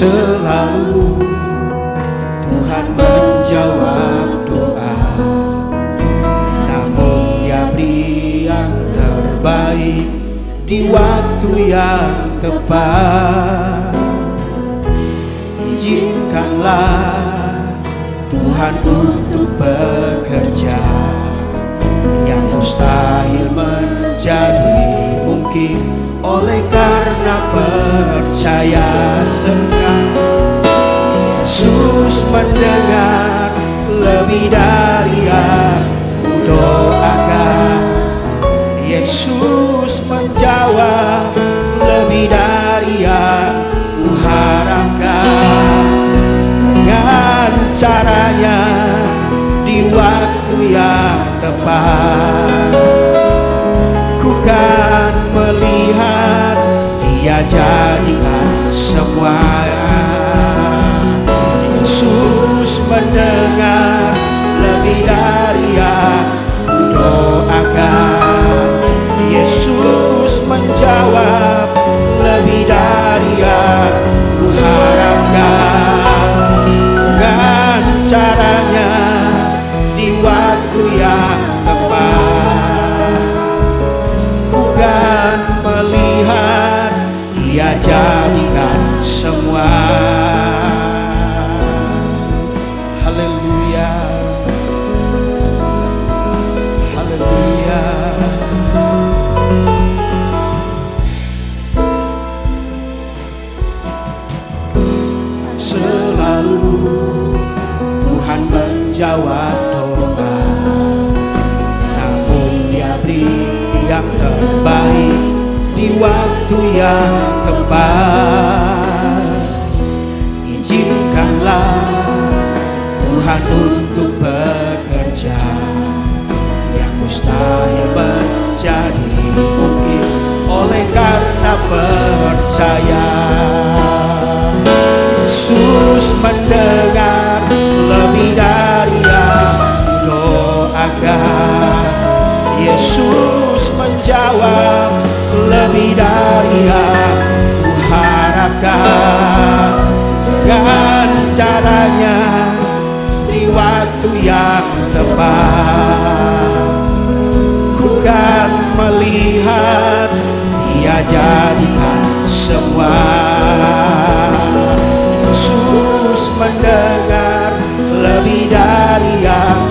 Selalu Tuhan menjawab doa, namun Dia beri yang terbaik di waktu yang tepat. Izinkanlah Tuhan untuk bekerja, yang mustahil menjadi mungkin oleh karena percaya sekarang. Yesus mendengar lebih dari yang kudoakan. Yesus menjawab lebih dari yang kuharapkan. Dengan caranya di waktu yang tepat, ku kan melihat Dia jadikan semua. Yesus mendengar lebih dari yang kudoakan. Yesus menjawab lebih dari yang kuharapkan. Dengan caranya di waktu yang tepat, ku kan melihat Dia jadikan semua. Haleluya, haleluya. Selalu Tuhan menjawab doa, namun Dia beri yang terbaik di waktu yang tepat. Izinkanlah Tuhan untuk bekerja, yang mustahil menjadi mungkin oleh karena percaya. Yesus mendengar lebih dari yang kudoakan. Yesus menjawab lebih dari yang kuharapkan. Dengan caranya di waktu yang tepat, ku kan melihat Dia jadikan semua. Yesus mendengar lebih dari yang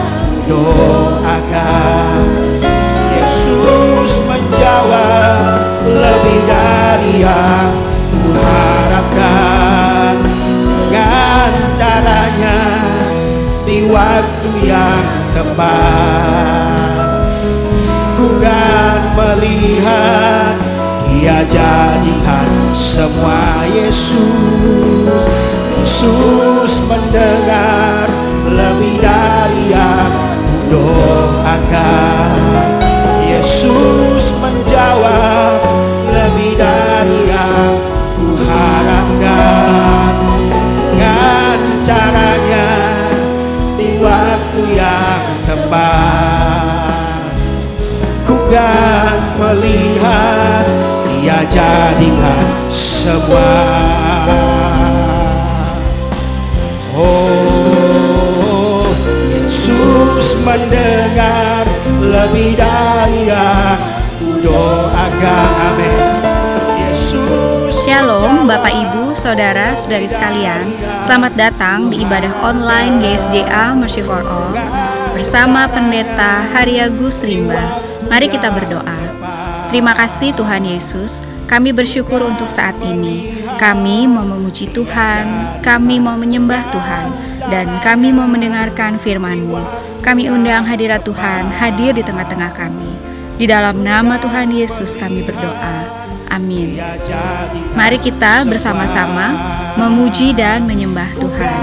doakan. Yesus menjawab lebih dari yang kuharapkan. Dengan caranya di waktu yang tepat, ku kan melihat Dia jadikan semua. Yesus mendengar lebih dari yang kudoakan. Yesus menjawab lebih dari yang kuharapkan. Dengan caranya di waktu yang tepat, ku kan melihat Dia jadikan semua. Oh, Yesus mendengar lebih dari yang kudoakan. Amin. Yesus. Shalom Bapak Ibu, Saudara, Saudari sekalian. Selamat datang di ibadah online GSJA Mercy for All bersama Pendeta Haryagus Rimba. Mari kita berdoa. Terima kasih Tuhan Yesus, kami bersyukur untuk saat ini. Kami mau memuji Tuhan, kami mau menyembah Tuhan, dan kami mau mendengarkan firman-Mu. Kami undang hadirat Tuhan hadir di tengah-tengah kami. Di dalam nama Tuhan Yesus kami berdoa. Amin. Mari kita bersama-sama memuji dan menyembah Tuhan.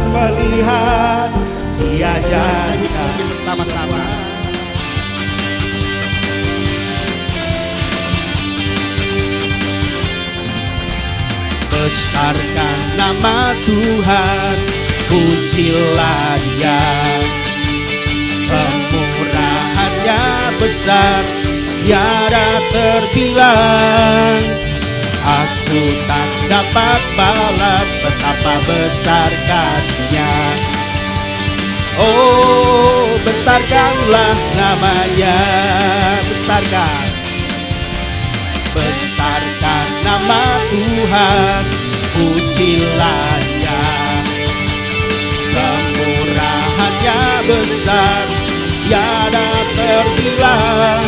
Melihat Dia jadikan sama-sama. Besarkan nama Tuhan, pujilah Dia. Pemurahannya besar, tiada terbilang. Aku tak dapat balas betapa besar kasih-Nya. Oh, besarkanlah namanya, besarkan. Besarkan nama Tuhan, pujilah Dia. Kemurahan-Nya besar, tiada terbilang.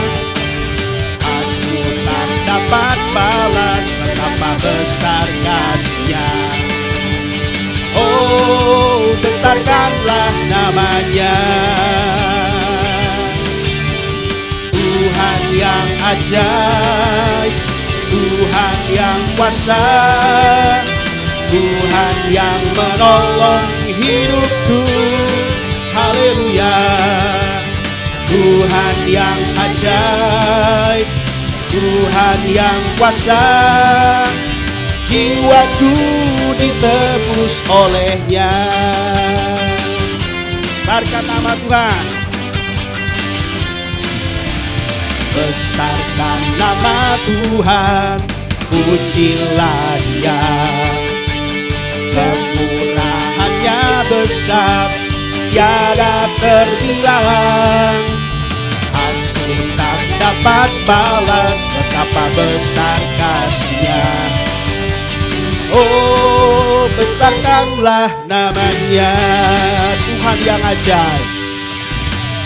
Aku tak dapat balas betapa besar kasih-Nya. Oh, besarkanlah namanya. Tuhan yang ajaib, Tuhan yang kuasa, Tuhan yang menolong hidupku. Haleluya. Tuhan yang ajaib, Tuhan yang kuasa, jiwaku ditebus oleh-Nya. Besarkan nama Tuhan. Besarkan nama Tuhan, pujilah Dia. Kemurahan-Nya besar, tiada terbilang. Aku tak dapat balas betapa besar kasih-Nya. Oh, besarkanlah namanya. Tuhan yang ajaib,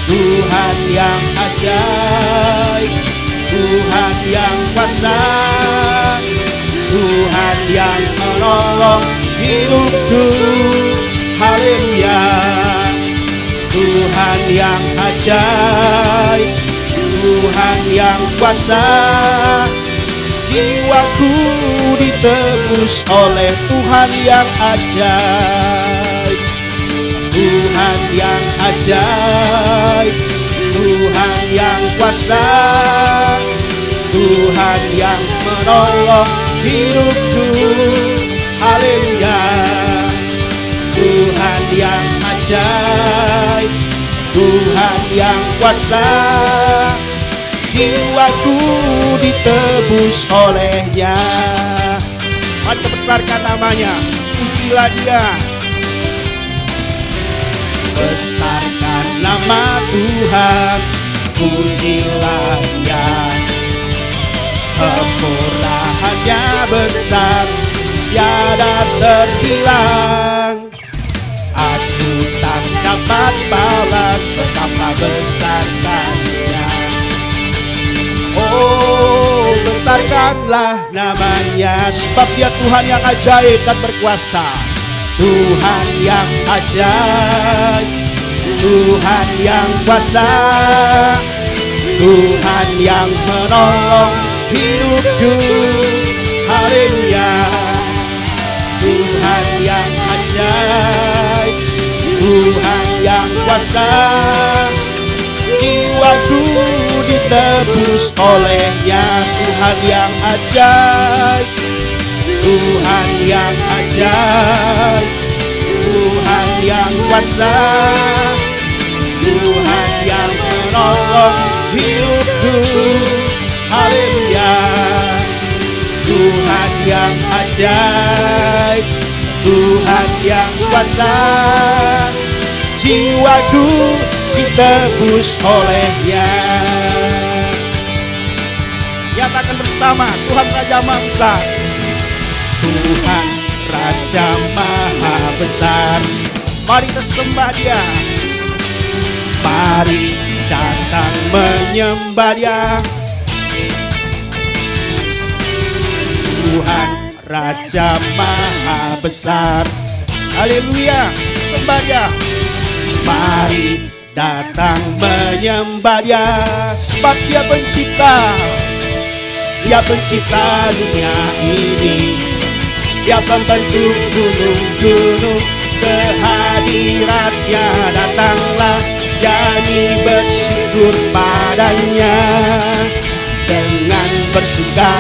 Tuhan yang ajaib, Tuhan yang kuasa, Tuhan yang menolong hidupku. Haleluya. Tuhan yang ajaib, Tuhan yang kuasa, jiwaku ditebus oleh Tuhan yang ajaib. Tuhan yang ajaib, Tuhan yang kuasa, Tuhan yang menolong hidupku. Haleluya. Tuhan yang ajaib, Tuhan yang kuasa, jiwaku ditebus oleh-Nya. Mari kita besarkan namanya, pujilah Dia. Besarkan nama Tuhan, pujilah Dia. Kemurahan-Nya besar, tiada terbilang. Aku tak dapat balas betapa besar kasih-Nya. Oh, besarkanlah namanya, sebab Dia Tuhan yang ajaib dan berkuasa. Tuhan yang ajaib, Tuhan yang kuasa, Tuhan yang menolong hidupku. Haleluya. Tuhan yang ajaib, Tuhan yang kuasa, jiwaku ditebus oleh-Nya. Tuhan yang ajaib, Tuhan yang ajaib, Tuhan yang kuasa, Tuhan yang menolong hidupku. Haleluya. Tuhan yang ajaib, Tuhan yang kuasa, jiwaku ditebus oleh-Nya. Nyatakan bersama, Tuhan Raja Maha. Tuhan Raja Maha Besar. Mari kita sembah Dia. Mari datang menyembah Dia. Tuhan Raja Maha Besar. Haleluya, sembah Dia. Mari datang menyembah Dia, sebab Dia pencipta. Dia pencipta dunia ini. Dia pembentuk gunung-gunung, kehadirat-Nya datanglah, nyanyi bersyukur padanya. Dengan bersuka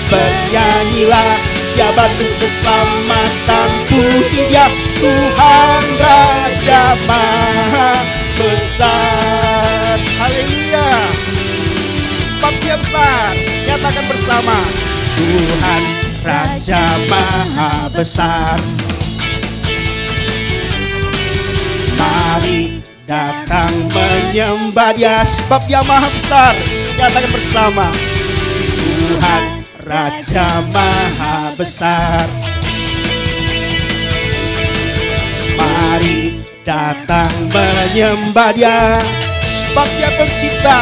bernyanyilah, Dia batu keselamatan, puji Dia Tuhan Raja Maha Besar. Haleluya, sebab Dia besar. Nyatakan bersama, Tuhan Raja Maha Besar. Mari datang menyembah Dia, sebab Dia maha besar. Nyatakan bersama, Tuhan Raja maha besar. Mari datang menyembah Dia, sebab Dia pencipta.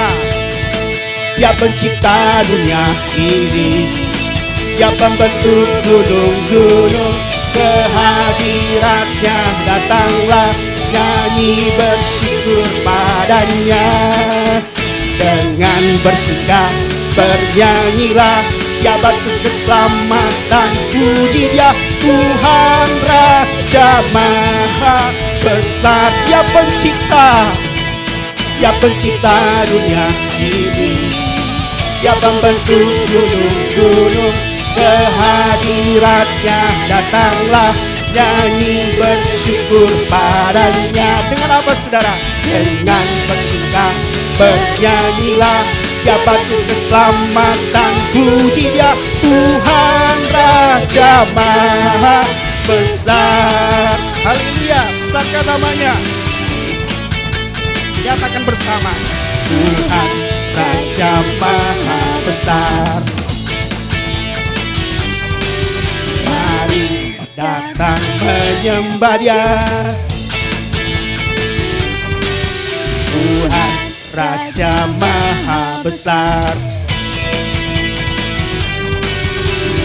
Dia pencipta dunia ini. Dia pembentuk gunung-gunung. Kehadiratnya datanglah, nyanyi bersyukur padanya. Dengan bersuka bernyanyilah, Dia batu keselamatan. Puji Dia, Tuhan Raja maha besar. Dia pencipta, Dia pencipta dunia ini. Dia pembentuk gunung-gunung. Kehadiratnya datanglah, nyanyi bersyukur padanya. Dengan apa saudara? Dengan bersuka bernyanyilah, Dia batu keselamatan. Puji Dia, Tuhan Raja maha besar. Haleluya, besarkan namanya. Nyatakan bersama, Tuhan Raja maha besar. Mari datang menyembah Dia, Tuhan Raja maha besar.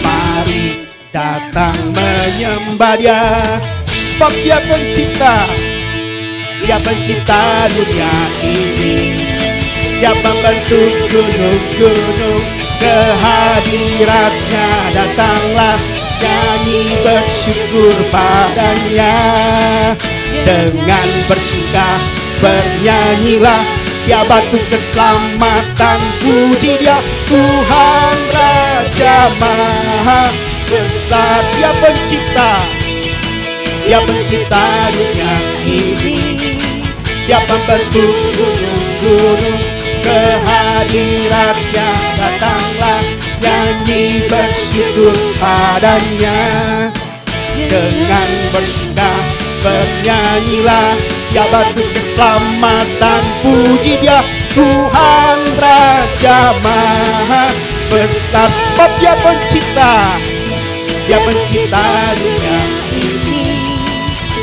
Mari datang menyembah Dia, sebab Dia pencipta. Dia pencipta dunia ini. Dia pembentuk gunung-gunung. Kehadiratnya datanglah, nyanyi bersyukur padanya. Dengan bersuka bernyanyilah, Dia batu keselamatan. Puji Dia, Tuhan Raja maha besar. Dia pencipta. Dia pencipta dunia ini. Dia pembentuk gunung-gunung. Kehadiratnya datanglah, nyanyi bersyukur padanya. Dengan bersuka bernyanyilah, Dia batu keselamatan. Puji Dia, Tuhan Raja maha besar. Sebab Dia pencipta. Dia pencipta dunia ini.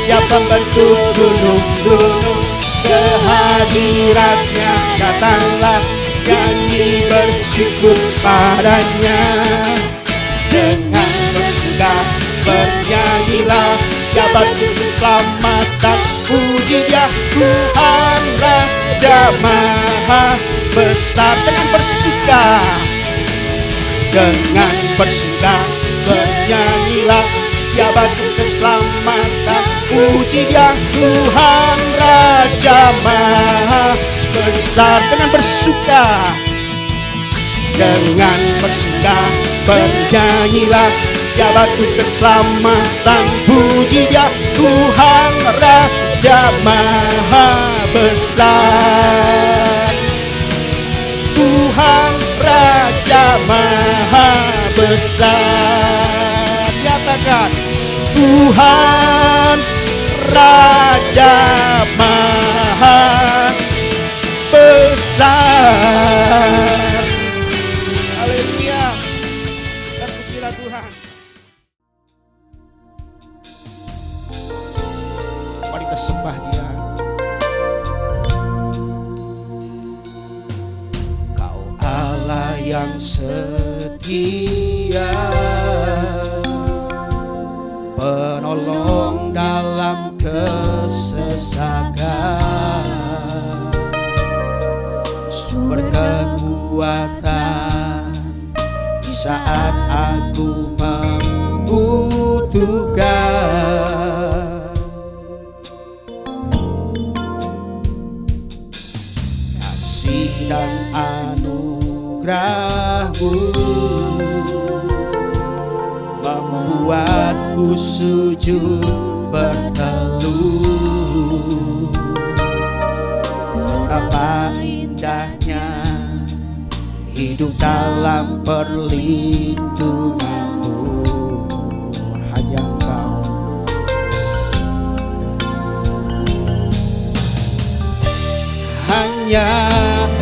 Dia pembentuk gunung-gunung. Kehadiratnya datanglah, nyanyi bersyukur padanya. Dengan bersuka bernyanyilah, Dia batu keselamatan. Puji Dia, Tuhan Raja maha besar. Dengan bersuka bernyanyilah, Dia batu keselamatan. Puji Dia, Tuhan Raja maha besar. Dengan bersuka bernyanyilah, Dia batu keselamatan. Puji Dia, Tuhan Raja maha besar. Tuhan Raja maha besar. Nyatakan, Tuhan Raja maha besar. Haleluya, terpujilah Tuhan. Mari kita sembah Dia. Kau Allah yang setia, penolong dalam kesesakan, sumber kekuatan di saat aku membutuhkan. Kasih dan anugerah-Mu membuatku sujud berteluh. Betapa indahnya hidup dalam perlindungan-Mu. Hanya Engkau hanya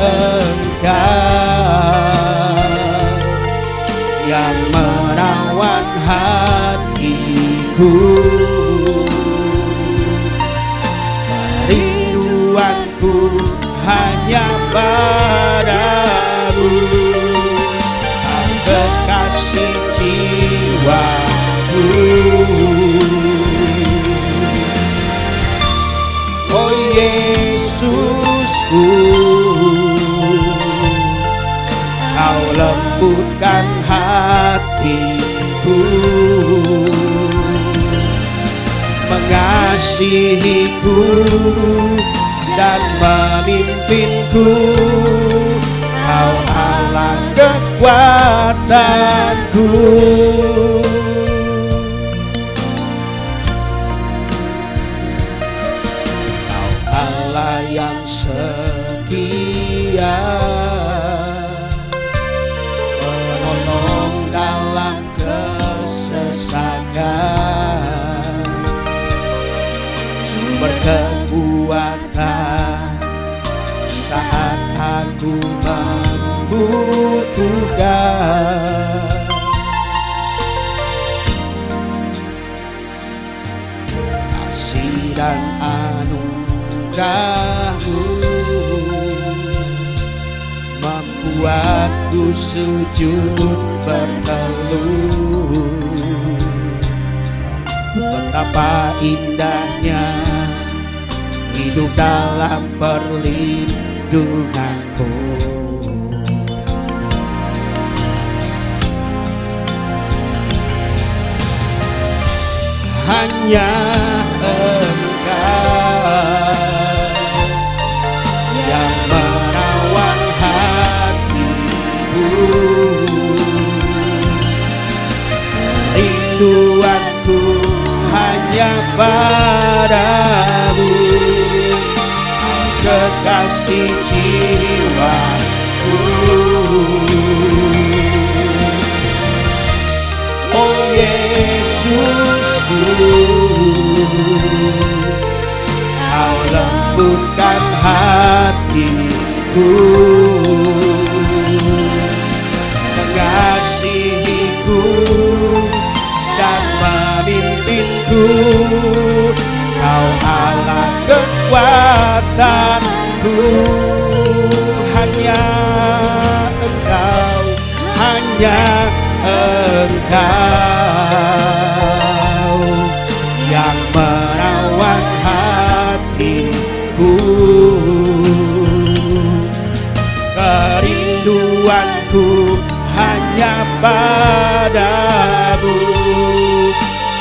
Engkau yang merawat hatiku. Rinduanku hanya padamu, Kau kekasih jiwaku. Oh Yesusku, Kau lembutkan hatiku, mengasihiku dan memimpinku. Kau Allah kekuatanku. Kau Allah yang setia, menolong dalam kesesakan, sumber kekuatan saat aku membutuhkan. Kasih dan anugerah-Mu membuatku sujud berteluh. Betapa indahnya hidup dalam perlindungan-Mu. Hanya Engkau yang merawat hatiku. Rinduanku hanya padamu, kekasih jiwaku. Oh Yesusku, Kau lembutkan hatiku, mengasihiku dan memimpinku. Kau Allah kekuatanku. Hanya Engkau, hanya Engkau yang merawat hatiku. Kerinduanku hanya padamu,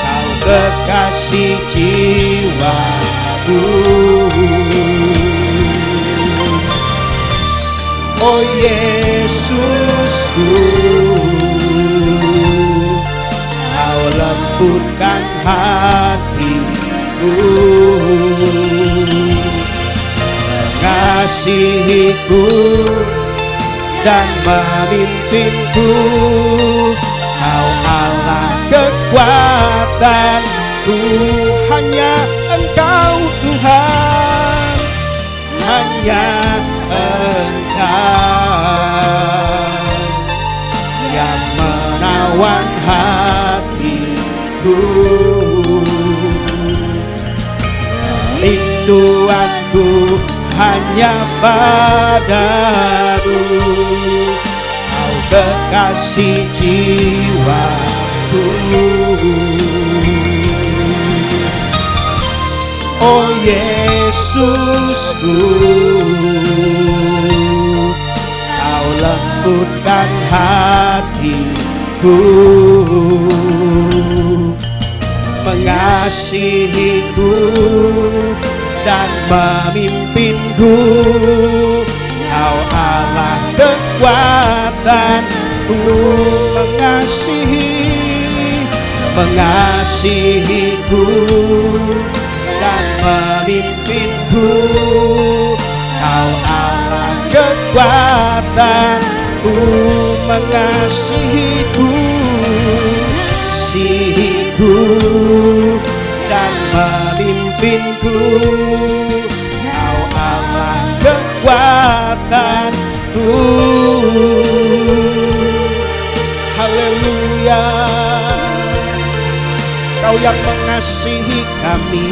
Kau kekasih jiwaku. Oh Yesusku, Kau lembutkan hatiku, mengasihiku dan memimpinku. Kau Allah kekuatanku. Hanya Engkau Tuhan, hanya Engkau yang menawan hatiku. Rinduanku hanya padamu, Kau kekasih jiwaku. Oh Yesusku, Kau lembutkan hatiku, mengasihiku dan memimpinku. Kau Allah kekuatanku, mengasihiku dan memimpinku. Kau Allah kekuatanku, mengasihiku, dan memimpinku. Kau Allah kekuatanku. Tuhanku. Haleluya. Kau yang mengasihi kami,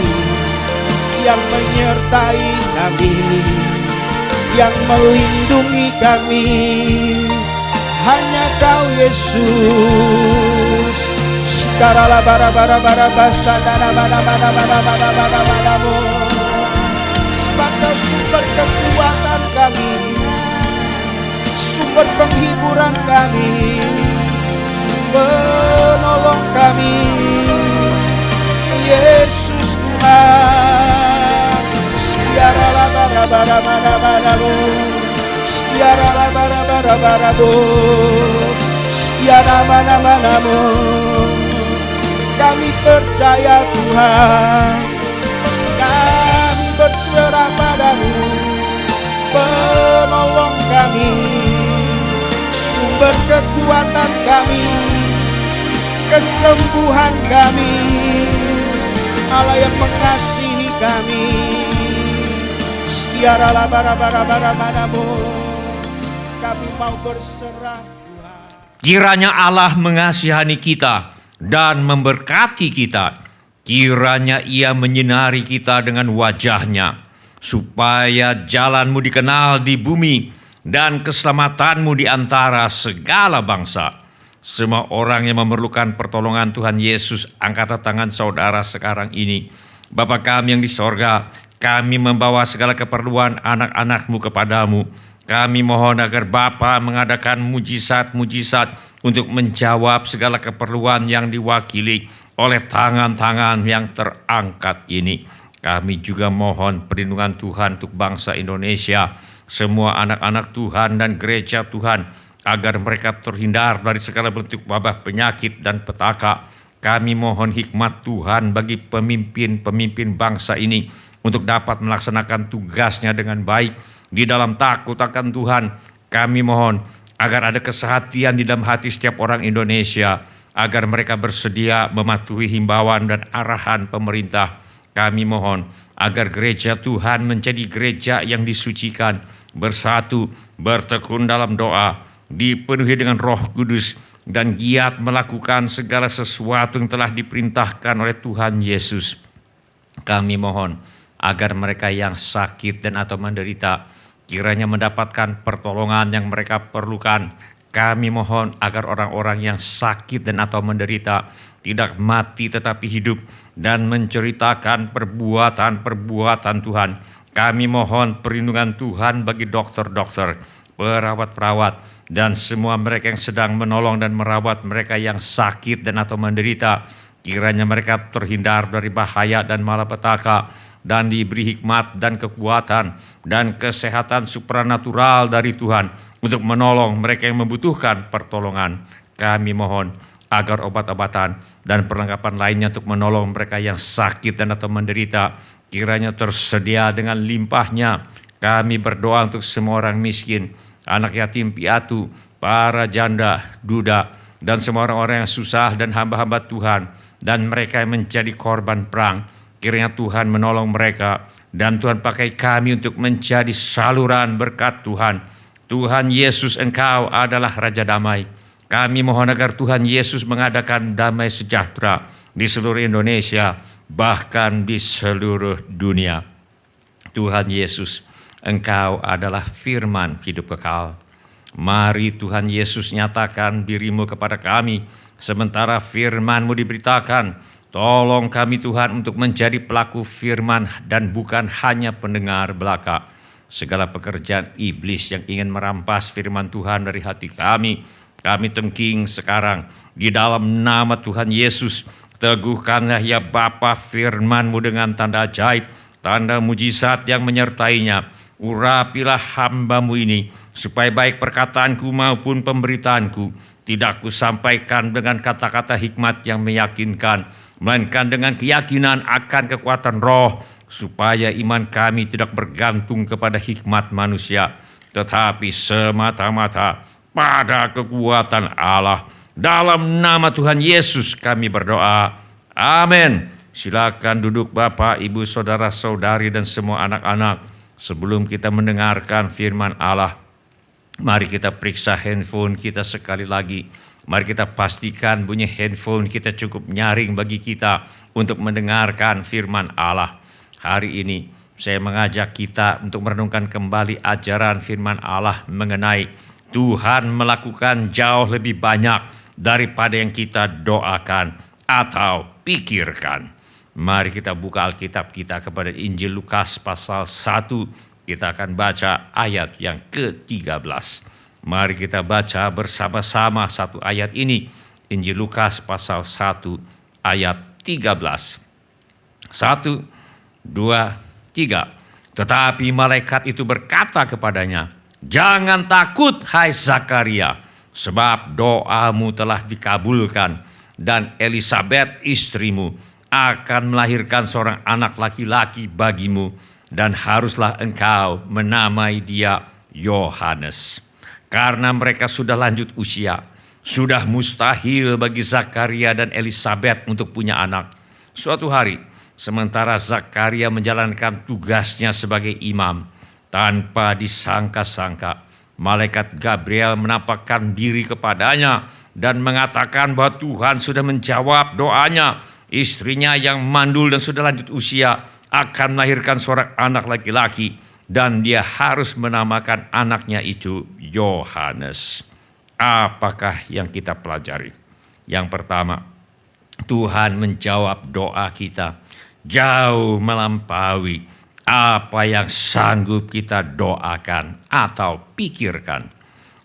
yang menyertai kami, yang melindungi kami, hanya Kau Yesus. Sekarala bara bara bara basa dana mana mana mana mana mana manamu. Sebab Kau sumber kekuatan kami, sumber penghiburan kami, penolong kami, Yesus Tuhan. Sekiara bara bara mana manamu, sekiara bara bara manamu, sekiara mana manamu. Kami percaya Tuhan, kami berserah padamu, penolong kami, sumber kekuatan kami, kesembuhan kami, Allah yang mengasihi kami. Sekiara bara bara bara manamu, kami mau berserah Tuhan. Kiranya Allah mengasihani kita dan memberkati kita. Kiranya Ia menyinari kita dengan wajah-Nya, supaya jalan-Mu dikenal di bumi dan keselamatan-Mu di antara segala bangsa. Semua orang yang memerlukan pertolongan Tuhan Yesus, angkat tangan saudara sekarang ini. Bapa kami yang di sorga, kami membawa segala keperluan anak-anak-Mu kepadamu. Kami mohon agar Bapa mengadakan mujizat-mujizat untuk menjawab segala keperluan yang diwakili oleh tangan-tangan yang terangkat ini. Kami juga mohon perlindungan Tuhan untuk bangsa Indonesia, semua anak-anak Tuhan dan gereja Tuhan, agar mereka terhindar dari segala bentuk wabah penyakit dan petaka. Kami mohon hikmat Tuhan bagi pemimpin-pemimpin bangsa ini untuk dapat melaksanakan tugasnya dengan baik di dalam takut akan Tuhan. Kami mohon agar ada kesehatian di dalam hati setiap orang Indonesia, agar mereka bersedia mematuhi himbauan dan arahan pemerintah. Kami mohon agar gereja Tuhan menjadi gereja yang disucikan, bersatu, bertekun dalam doa, dipenuhi dengan Roh Kudus, dan giat melakukan segala sesuatu yang telah diperintahkan oleh Tuhan Yesus. Kami mohon agar mereka yang sakit dan atau menderita kiranya mendapatkan pertolongan yang mereka perlukan. Kami mohon agar orang-orang yang sakit dan atau menderita tidak mati tetapi hidup dan menceritakan perbuatan-perbuatan Tuhan. Kami mohon perlindungan Tuhan bagi dokter-dokter, perawat-perawat, dan semua mereka yang sedang menolong dan merawat mereka yang sakit dan atau menderita. Kiranya mereka terhindar dari bahaya dan malapetaka, dan diberi hikmat dan kekuatan dan kesehatan supranatural dari Tuhan untuk menolong mereka yang membutuhkan pertolongan. Kami mohon agar obat-obatan dan perlengkapan lainnya untuk menolong mereka yang sakit dan atau menderita kiranya tersedia dengan limpahnya. Kami berdoa untuk semua orang miskin, anak yatim piatu, para janda, duda, dan semua orang-orang yang susah dan hamba-hamba Tuhan, dan mereka yang menjadi korban perang. Kiranya Tuhan menolong mereka, dan Tuhan pakai kami untuk menjadi saluran berkat Tuhan. Tuhan Yesus, Engkau adalah Raja Damai. Kami mohon agar Tuhan Yesus mengadakan damai sejahtera di seluruh Indonesia, bahkan di seluruh dunia. Tuhan Yesus, Engkau adalah firman hidup kekal. Mari Tuhan Yesus nyatakan diri-Mu kepada kami, sementara firman-Mu diberitakan. Tolong kami Tuhan untuk menjadi pelaku firman dan bukan hanya pendengar belaka. Segala pekerjaan iblis yang ingin merampas firman Tuhan dari hati kami tengking sekarang di dalam nama Tuhan Yesus. Teguhkanlah ya Bapa firman-Mu dengan tanda ajaib, tanda mujizat yang menyertainya. Urapilah hamba-Mu ini, supaya baik perkataanku maupun pemberitaanku tidak kusampaikan dengan kata-kata hikmat yang meyakinkan, melainkan dengan keyakinan akan kekuatan roh, supaya iman kami tidak bergantung kepada hikmat manusia, tetapi semata-mata pada kekuatan Allah. Dalam nama Tuhan Yesus kami berdoa. Amin. Silakan duduk Bapak, Ibu, Saudara-saudari, dan semua anak-anak. sebelum kita mendengarkan firman Allah, mari kita periksa handphone kita sekali lagi. Mari kita pastikan bunyi handphone kita cukup nyaring bagi kita untuk mendengarkan firman Allah. Hari ini saya mengajak kita untuk merenungkan kembali ajaran firman Allah mengenai Tuhan melakukan jauh lebih banyak daripada yang kita doakan atau pikirkan. Mari kita buka Alkitab kita kepada Injil Lukas pasal 1. Kita akan baca ayat yang ke-13. Mari kita baca bersama-sama satu ayat ini. Injil Lukas pasal 1 ayat 13. 1, 2, 3. Tetapi malaikat itu berkata kepadanya, "Jangan takut, hai Zakaria, sebab doamu telah dikabulkan, dan Elisabet istrimu akan melahirkan seorang anak laki-laki bagimu, dan haruslah engkau menamai dia Yohanes. Karena mereka sudah lanjut usia, sudah mustahil bagi Zakaria dan Elisabet untuk punya anak. Suatu hari, sementara Zakaria menjalankan tugasnya sebagai imam, tanpa disangka-sangka, malaikat Gabriel menampakkan diri kepadanya dan mengatakan bahwa Tuhan sudah menjawab doanya. Istrinya yang mandul dan sudah lanjut usia akan melahirkan seorang anak laki-laki, dan dia harus menamakan anaknya itu Yohanes." Apakah yang kita pelajari? Yang pertama, Tuhan menjawab doa kita jauh melampaui apa yang sanggup kita doakan atau pikirkan.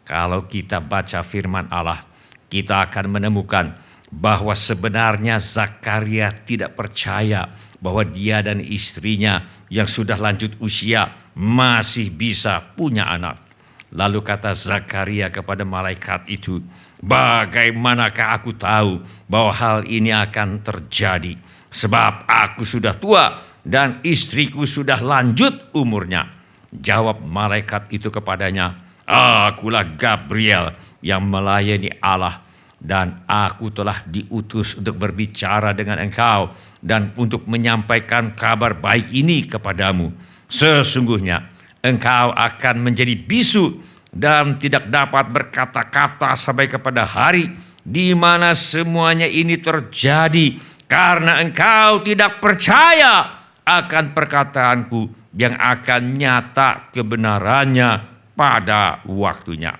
Kalau kita baca firman Allah, kita akan menemukan bahwa sebenarnya Zakaria tidak percaya bahwa dia dan istrinya yang sudah lanjut usia masih bisa punya anak. Lalu kata Zakaria kepada malaikat itu, "Bagaimanakah aku tahu bahwa hal ini akan terjadi? Sebab aku sudah tua dan istriku sudah lanjut umurnya." Jawab malaikat itu kepadanya, "Akulah Gabriel yang melayani Allah, dan aku telah diutus untuk berbicara dengan engkau dan untuk menyampaikan kabar baik ini kepadamu. Sesungguhnya engkau akan menjadi bisu dan tidak dapat berkata-kata sampai kepada hari di mana semuanya ini terjadi, karena engkau tidak percaya akan perkataanku yang akan nyata kebenarannya pada waktunya."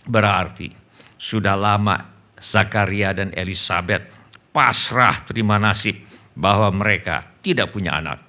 Berarti sudah lama Zakaria dan Elisabet pasrah terima nasib bahwa mereka tidak punya anak.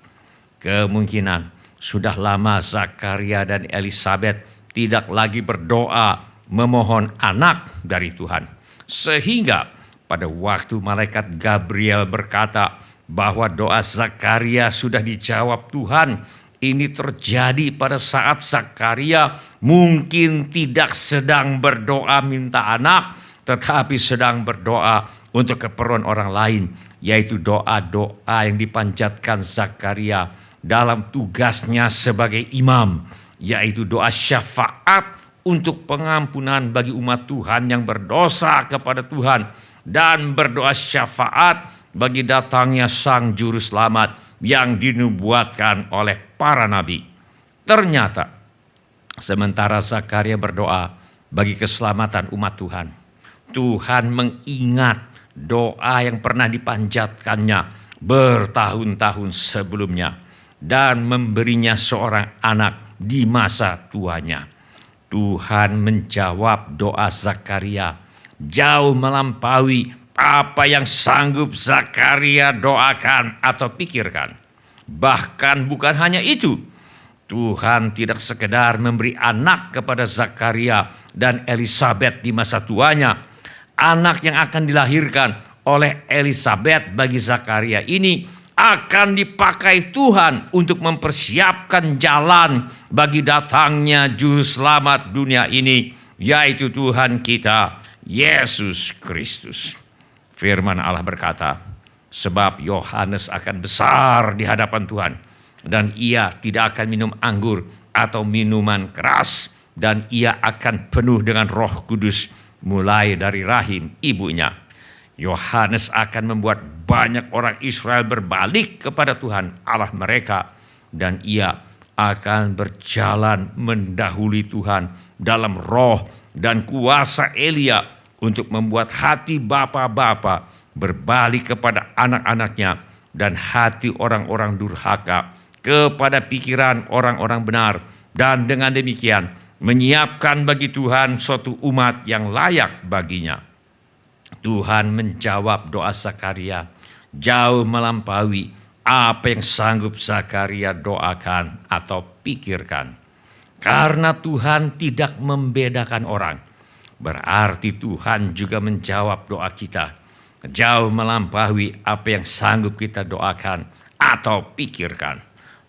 Kemungkinan sudah lama Zakaria dan Elisabet tidak lagi berdoa memohon anak dari Tuhan. Sehingga pada waktu malaikat Gabriel berkata bahwa doa Zakaria sudah dijawab Tuhan, ini terjadi pada saat Zakaria mungkin tidak sedang berdoa minta anak, tetapi sedang berdoa untuk keperluan orang lain, yaitu doa-doa yang dipanjatkan Zakaria dalam tugasnya sebagai imam, yaitu doa syafaat untuk pengampunan bagi umat Tuhan yang berdosa kepada Tuhan, dan berdoa syafaat bagi datangnya Sang Juru Selamat yang dinubuatkan oleh para nabi. Ternyata sementara Zakaria berdoa bagi keselamatan umat Tuhan, Tuhan mengingat doa yang pernah dipanjatkannya bertahun-tahun sebelumnya dan memberinya seorang anak di masa tuanya. Tuhan menjawab doa Zakaria jauh melampaui apa yang sanggup Zakaria doakan atau pikirkan. Bahkan bukan hanya itu, Tuhan tidak sekedar memberi anak kepada Zakaria dan Elisabet di masa tuanya. Anak yang akan dilahirkan oleh Elisabet bagi Zakaria ini akan dipakai Tuhan untuk mempersiapkan jalan bagi datangnya Juru Selamat dunia ini, yaitu Tuhan kita, Yesus Kristus. Firman Allah berkata, "Sebab Yohanes akan besar di hadapan Tuhan, dan ia tidak akan minum anggur atau minuman keras, dan ia akan penuh dengan Roh Kudus mulai dari rahim ibunya. Yohanes akan membuat banyak orang Israel berbalik kepada Tuhan Allah mereka, dan ia akan berjalan mendahului Tuhan dalam roh dan kuasa Elia untuk membuat hati bapa-bapa berbalik kepada anak-anaknya dan hati orang-orang durhaka kepada pikiran orang-orang benar, dan dengan demikian menyiapkan bagi Tuhan suatu umat yang layak baginya. Tuhan menjawab doa Zakaria jauh melampaui apa yang sanggup Zakaria doakan atau pikirkan. Karena Tuhan tidak membedakan orang, berarti Tuhan juga menjawab doa kita jauh melampaui apa yang sanggup kita doakan atau pikirkan.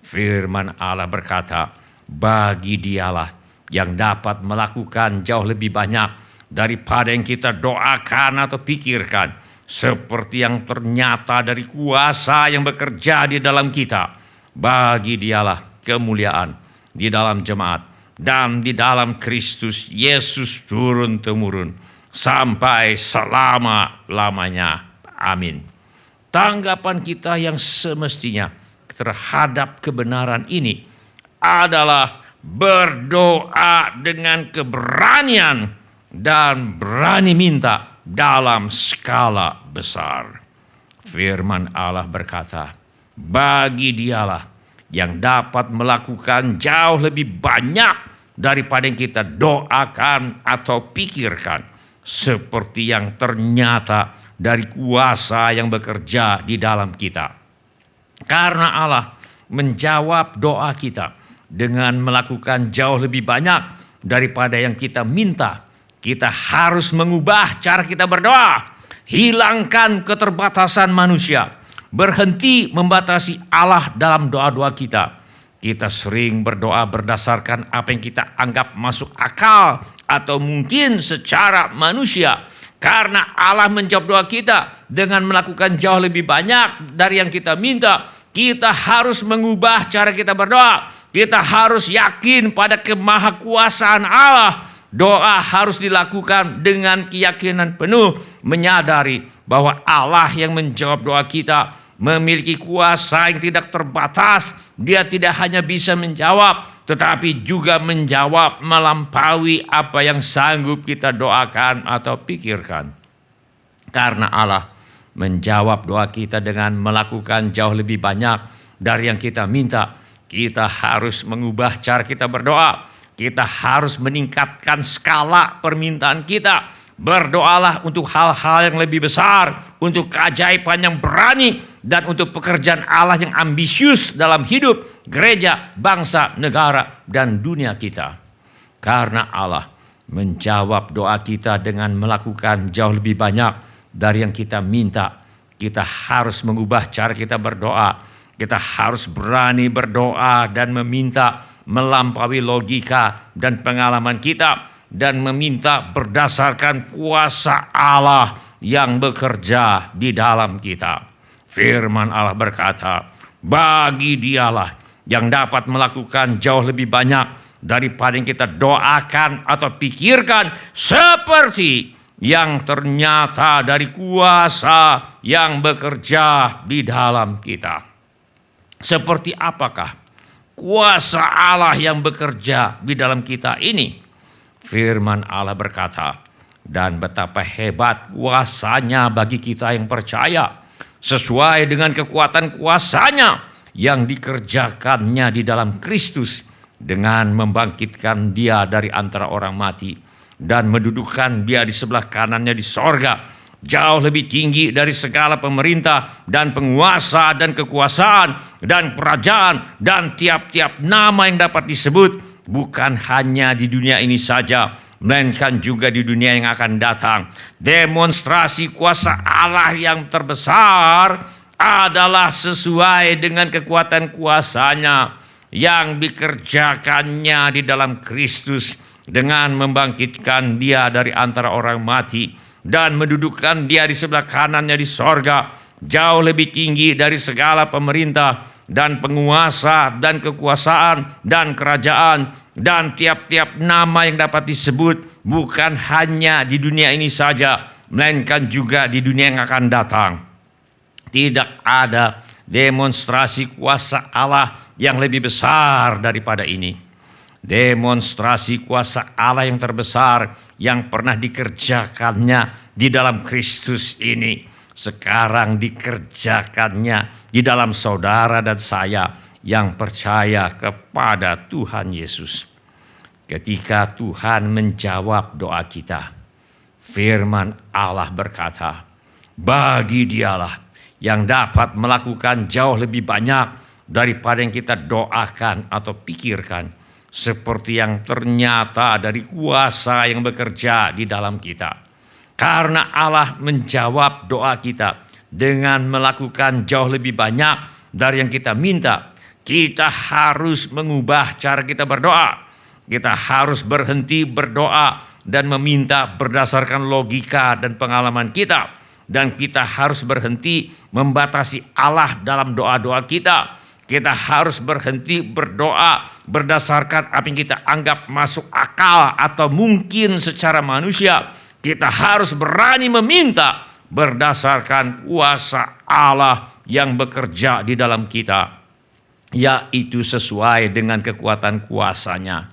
Firman Allah berkata, bagi Dialah yang dapat melakukan jauh lebih banyak daripada yang kita doakan atau pikirkan, seperti yang ternyata dari kuasa yang bekerja di dalam kita. Bagi Dialah kemuliaan di dalam jemaat dan di dalam Kristus Yesus turun-temurun sampai selama-lamanya. Amin. Tanggapan kita yang semestinya terhadap kebenaran ini adalah berdoa dengan keberanian dan berani minta dalam skala besar. Firman Allah berkata, bagi Dialah yang dapat melakukan jauh lebih banyak daripada yang kita doakan atau pikirkan, seperti yang ternyata dari kuasa yang bekerja di dalam kita. Karena Allah menjawab doa kita dengan melakukan jauh lebih banyak daripada yang kita minta, kita harus mengubah cara kita berdoa. Hilangkan keterbatasan manusia. Berhenti membatasi Allah dalam doa-doa kita. Kita sering berdoa berdasarkan apa yang kita anggap masuk akal atau mungkin secara manusia. Karena Allah menjawab doa kita dengan melakukan jauh lebih banyak dari yang kita minta, kita harus mengubah cara kita berdoa. Kita harus yakin pada kemahakuasaan Allah. Doa harus dilakukan dengan keyakinan penuh, menyadari bahwa Allah yang menjawab doa kita memiliki kuasa yang tidak terbatas. Dia tidak hanya bisa menjawab, tetapi juga menjawab melampaui apa yang sanggup kita doakan atau pikirkan. Karena Allah menjawab doa kita dengan melakukan jauh lebih banyak dari yang kita minta, kita harus mengubah cara kita berdoa. Kita harus meningkatkan skala permintaan kita. Berdoalah untuk hal-hal yang lebih besar, untuk keajaiban yang berani, dan untuk pekerjaan Allah yang ambisius dalam hidup gereja, bangsa, negara, dan dunia kita. Karena Allah menjawab doa kita dengan melakukan jauh lebih banyak dari yang kita minta, kita harus mengubah cara kita berdoa. Kita harus berani berdoa dan meminta melampaui logika dan pengalaman kita, dan meminta berdasarkan kuasa Allah yang bekerja di dalam kita. Firman Allah berkata, bagi Dialah yang dapat melakukan jauh lebih banyak daripada yang kita doakan atau pikirkan, seperti yang ternyata dari kuasa yang bekerja di dalam kita. Seperti apakah kuasa Allah yang bekerja di dalam kita ini? Firman Allah berkata, dan betapa hebat kuasanya bagi kita yang percaya, sesuai dengan kekuatan kuasanya yang dikerjakannya di dalam Kristus, dengan membangkitkan Dia dari antara orang mati dan mendudukkan Dia di sebelah kanannya di sorga, jauh lebih tinggi dari segala pemerintah dan penguasa dan kekuasaan dan kerajaan dan tiap-tiap nama yang dapat disebut, bukan hanya di dunia ini saja, melainkan juga di dunia yang akan datang. Demonstrasi kuasa Allah yang terbesar adalah sesuai dengan kekuatan kuasanya yang dikerjakannya di dalam Kristus, dengan membangkitkan Dia dari antara orang mati dan mendudukkan Dia di sebelah kanannya di sorga, jauh lebih tinggi dari segala pemerintah dan penguasa dan kekuasaan dan kerajaan dan tiap-tiap nama yang dapat disebut, bukan hanya di dunia ini saja, melainkan juga di dunia yang akan datang. Tidak ada demonstrasi kuasa Allah yang lebih besar daripada ini. Demonstrasi kuasa Allah yang terbesar yang pernah dikerjakannya di dalam Kristus ini, sekarang dikerjakannya di dalam saudara dan saya yang percaya kepada Tuhan Yesus. Ketika Tuhan menjawab doa kita, firman Allah berkata, bagi Dialah yang dapat melakukan jauh lebih banyak daripada yang kita doakan atau pikirkan, seperti yang ternyata dari kuasa yang bekerja di dalam kita. Karena Allah menjawab doa kita dengan melakukan jauh lebih banyak dari yang kita minta, kita harus mengubah cara kita berdoa. Kita harus berhenti berdoa dan meminta berdasarkan logika dan pengalaman kita. Dan kita harus berhenti membatasi Allah dalam doa-doa kita. Kita harus berhenti berdoa berdasarkan apa yang kita anggap masuk akal atau mungkin secara manusia. Kita harus berani meminta berdasarkan kuasa Allah yang bekerja di dalam kita, yaitu sesuai dengan kekuatan kuasanya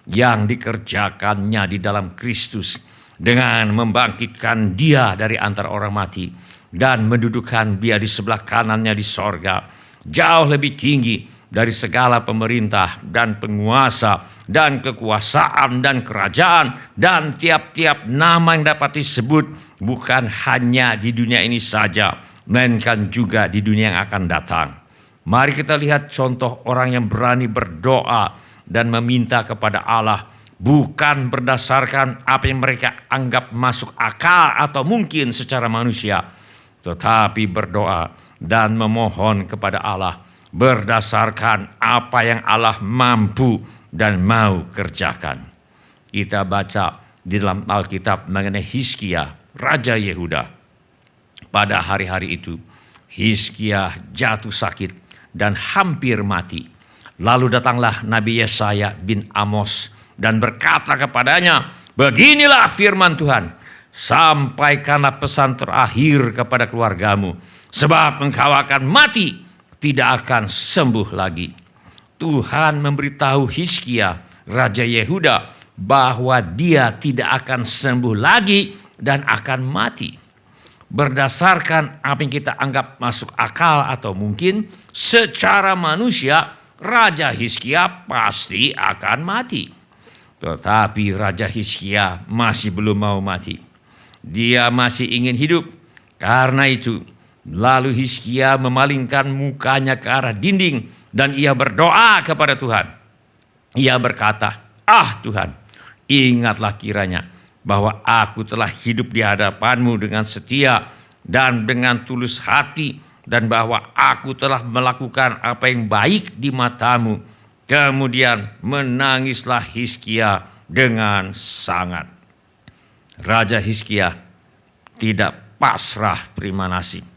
yang dikerjakannya di dalam Kristus, dengan membangkitkan Dia dari antara orang mati dan mendudukkan Dia di sebelah kanannya di sorga, jauh lebih tinggi dari segala pemerintah dan penguasa dan kekuasaan dan kerajaan dan tiap-tiap nama yang dapat disebut, bukan hanya di dunia ini saja, melainkan juga di dunia yang akan datang. Mari kita lihat contoh orang yang berani berdoa dan meminta kepada Allah, bukan berdasarkan apa yang mereka anggap masuk akal atau mungkin secara manusia, tetapi berdoa dan memohon kepada Allah berdasarkan apa yang Allah mampu dan mau kerjakan. Kita baca di dalam Alkitab mengenai Hizkia, Raja Yehuda. Pada hari-hari itu, Hizkia jatuh sakit dan hampir mati. Lalu datanglah Nabi Yesaya bin Amos dan berkata kepadanya, beginilah firman Tuhan, sampaikanlah pesan terakhir kepada keluargamu, sebab engkau akan mati, tidak akan sembuh lagi. Tuhan memberitahu Hizkia, Raja Yehuda, bahwa dia tidak akan sembuh lagi dan akan mati. Berdasarkan apa yang kita anggap masuk akal atau mungkin, secara manusia Raja Hizkia pasti akan mati. Tetapi Raja Hizkia masih belum mau mati. Dia masih ingin hidup. Karena itu, lalu Hizkia memalingkan mukanya ke arah dinding dan ia berdoa kepada Tuhan. Ia berkata, Tuhan, ingatlah kiranya bahwa aku telah hidup di hadapanmu dengan setia dan dengan tulus hati, dan bahwa aku telah melakukan apa yang baik di matamu. Kemudian menangislah Hizkia dengan sangat. Raja Hizkia tidak pasrah terima nasib.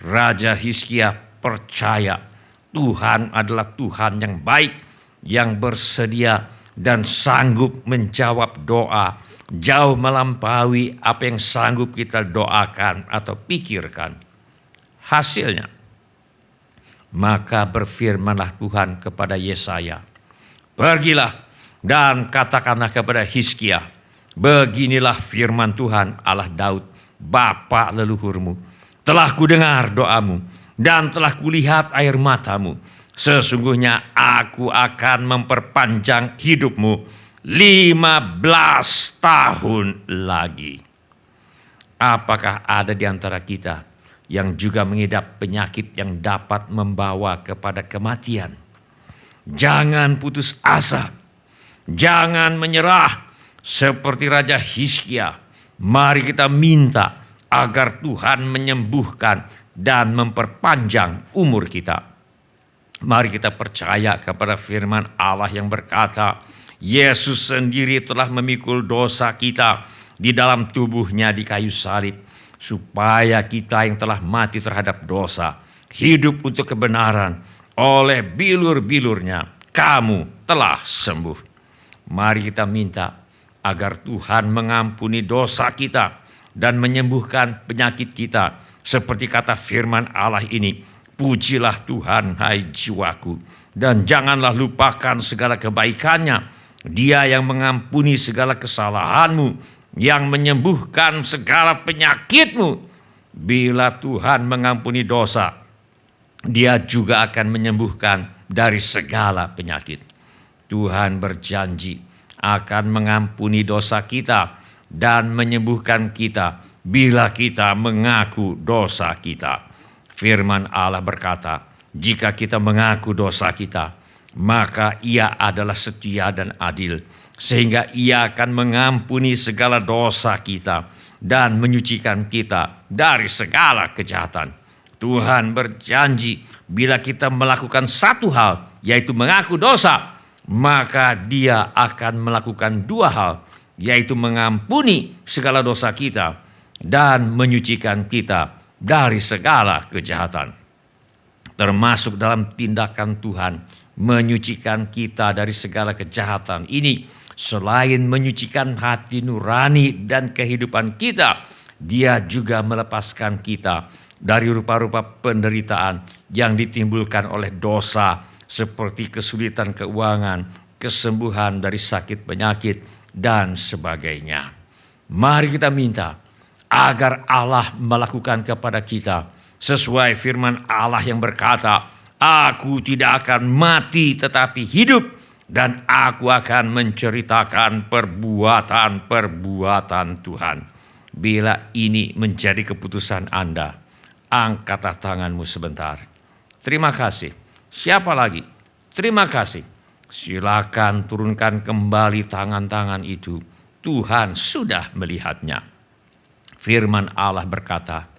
Raja Hizkia percaya Tuhan adalah Tuhan yang baik, yang bersedia dan sanggup menjawab doa jauh melampaui apa yang sanggup kita doakan atau pikirkan. Hasilnya, maka berfirmanlah Tuhan kepada Yesaya, pergilah dan katakanlah kepada Hizkia, beginilah firman Tuhan Allah Daud, bapa leluhurmu, telah kudengar doamu dan telah kulihat air matamu. Sesungguhnya aku akan memperpanjang hidupmu 15 tahun lagi. Apakah ada di antara kita yang juga mengidap penyakit yang dapat membawa kepada kematian? Jangan putus asa. Jangan menyerah seperti Raja Hizkia. Mari kita minta agar Tuhan menyembuhkan dan memperpanjang umur kita. Mari kita percaya kepada firman Allah yang berkata, Yesus sendiri telah memikul dosa kita di dalam tubuhnya di kayu salib, supaya kita yang telah mati terhadap dosa hidup untuk kebenaran. Oleh bilur-bilurnya kamu telah sembuh. Mari kita minta agar Tuhan mengampuni dosa kita dan menyembuhkan penyakit kita. Seperti kata firman Allah ini, pujilah Tuhan hai jiwaku, dan janganlah lupakan segala kebaikannya. Dia yang mengampuni segala kesalahanmu, yang menyembuhkan segala penyakitmu. Bila Tuhan mengampuni dosa, Dia juga akan menyembuhkan dari segala penyakit. Tuhan berjanji akan mengampuni dosa kita dan menyembuhkan kita bila kita mengaku dosa kita. Firman Allah berkata, jika kita mengaku dosa kita, maka Ia adalah setia dan adil, sehingga Ia akan mengampuni segala dosa kita dan menyucikan kita dari segala kejahatan. Tuhan berjanji bila kita melakukan satu hal, yaitu mengaku dosa, maka Dia akan melakukan dua hal, yaitu mengampuni segala dosa kita dan menyucikan kita dari segala kejahatan. Termasuk dalam tindakan Tuhan menyucikan kita dari segala kejahatan ini, selain menyucikan hati nurani dan kehidupan kita, Dia juga melepaskan kita dari rupa-rupa penderitaan yang ditimbulkan oleh dosa, seperti kesulitan keuangan, kesembuhan dari sakit penyakit, dan sebagainya. Mari kita minta agar Allah melakukan kepada kita sesuai firman Allah yang berkata, Aku tidak akan mati tetapi hidup, dan aku akan menceritakan perbuatan-perbuatan Tuhan. Bila ini menjadi keputusan Anda, angkatlah tanganmu sebentar. Terima kasih. Siapa lagi? Terima kasih. Silakan turunkan kembali tangan-tangan itu. Tuhan sudah melihatnya. Firman Allah berkata,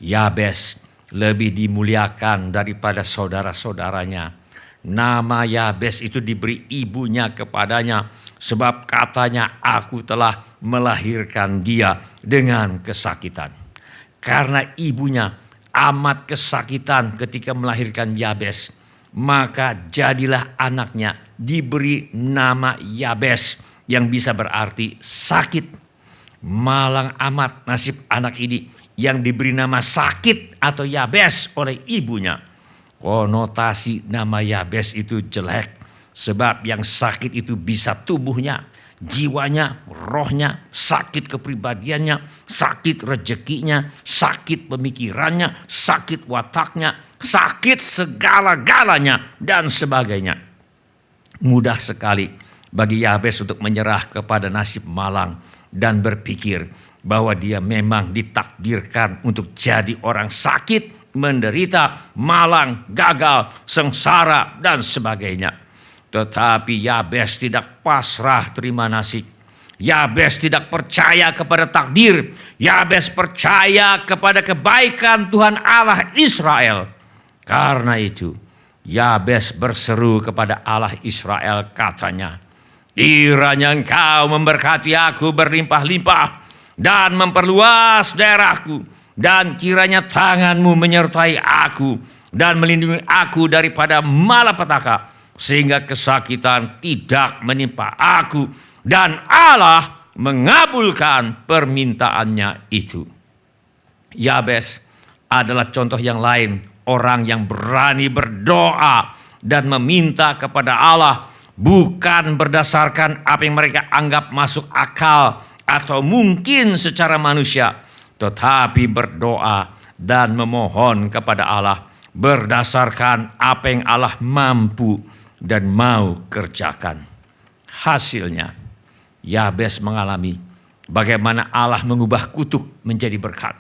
Yabes lebih dimuliakan daripada saudara-saudaranya. Nama Yabes itu diberi ibunya kepadanya, sebab katanya, aku telah melahirkan dia dengan kesakitan. Karena ibunya amat kesakitan ketika melahirkan Yabes, maka jadilah anaknya diberi nama Yabes, yang bisa berarti sakit. Malang amat nasib anak ini yang diberi nama sakit atau Yabes oleh ibunya. Konotasi nama Yabes itu jelek, sebab yang sakit itu bisa tubuhnya, jiwanya, rohnya, sakit kepribadiannya, sakit rezekinya, sakit pemikirannya, sakit wataknya, sakit segala-galanya, dan sebagainya. Mudah sekali bagi Yabes untuk menyerah kepada nasib malang dan berpikir bahwa dia memang ditakdirkan untuk jadi orang sakit, menderita, malang, gagal, sengsara, dan sebagainya. Tetapi Yabes tidak pasrah terima nasib. Yabes tidak percaya kepada takdir. Yabes percaya kepada kebaikan Tuhan Allah Israel. Karena itu, Yabes berseru kepada Allah Israel, katanya, kiranya Engkau memberkati aku berlimpah-limpah dan memperluas daerahku, dan kiranya tanganmu menyertai aku dan melindungi aku daripada malapetaka, sehingga kesakitan tidak menimpa aku. Dan Allah mengabulkan permintaannya itu. Yabes adalah contoh yang lain, orang yang berani berdoa dan meminta kepada Allah, bukan berdasarkan apa yang mereka anggap masuk akal atau mungkin secara manusia, tetapi berdoa dan memohon kepada Allah berdasarkan apa yang Allah mampu dan mau kerjakan. Hasilnya, Yabes mengalami bagaimana Allah mengubah kutuk menjadi berkat,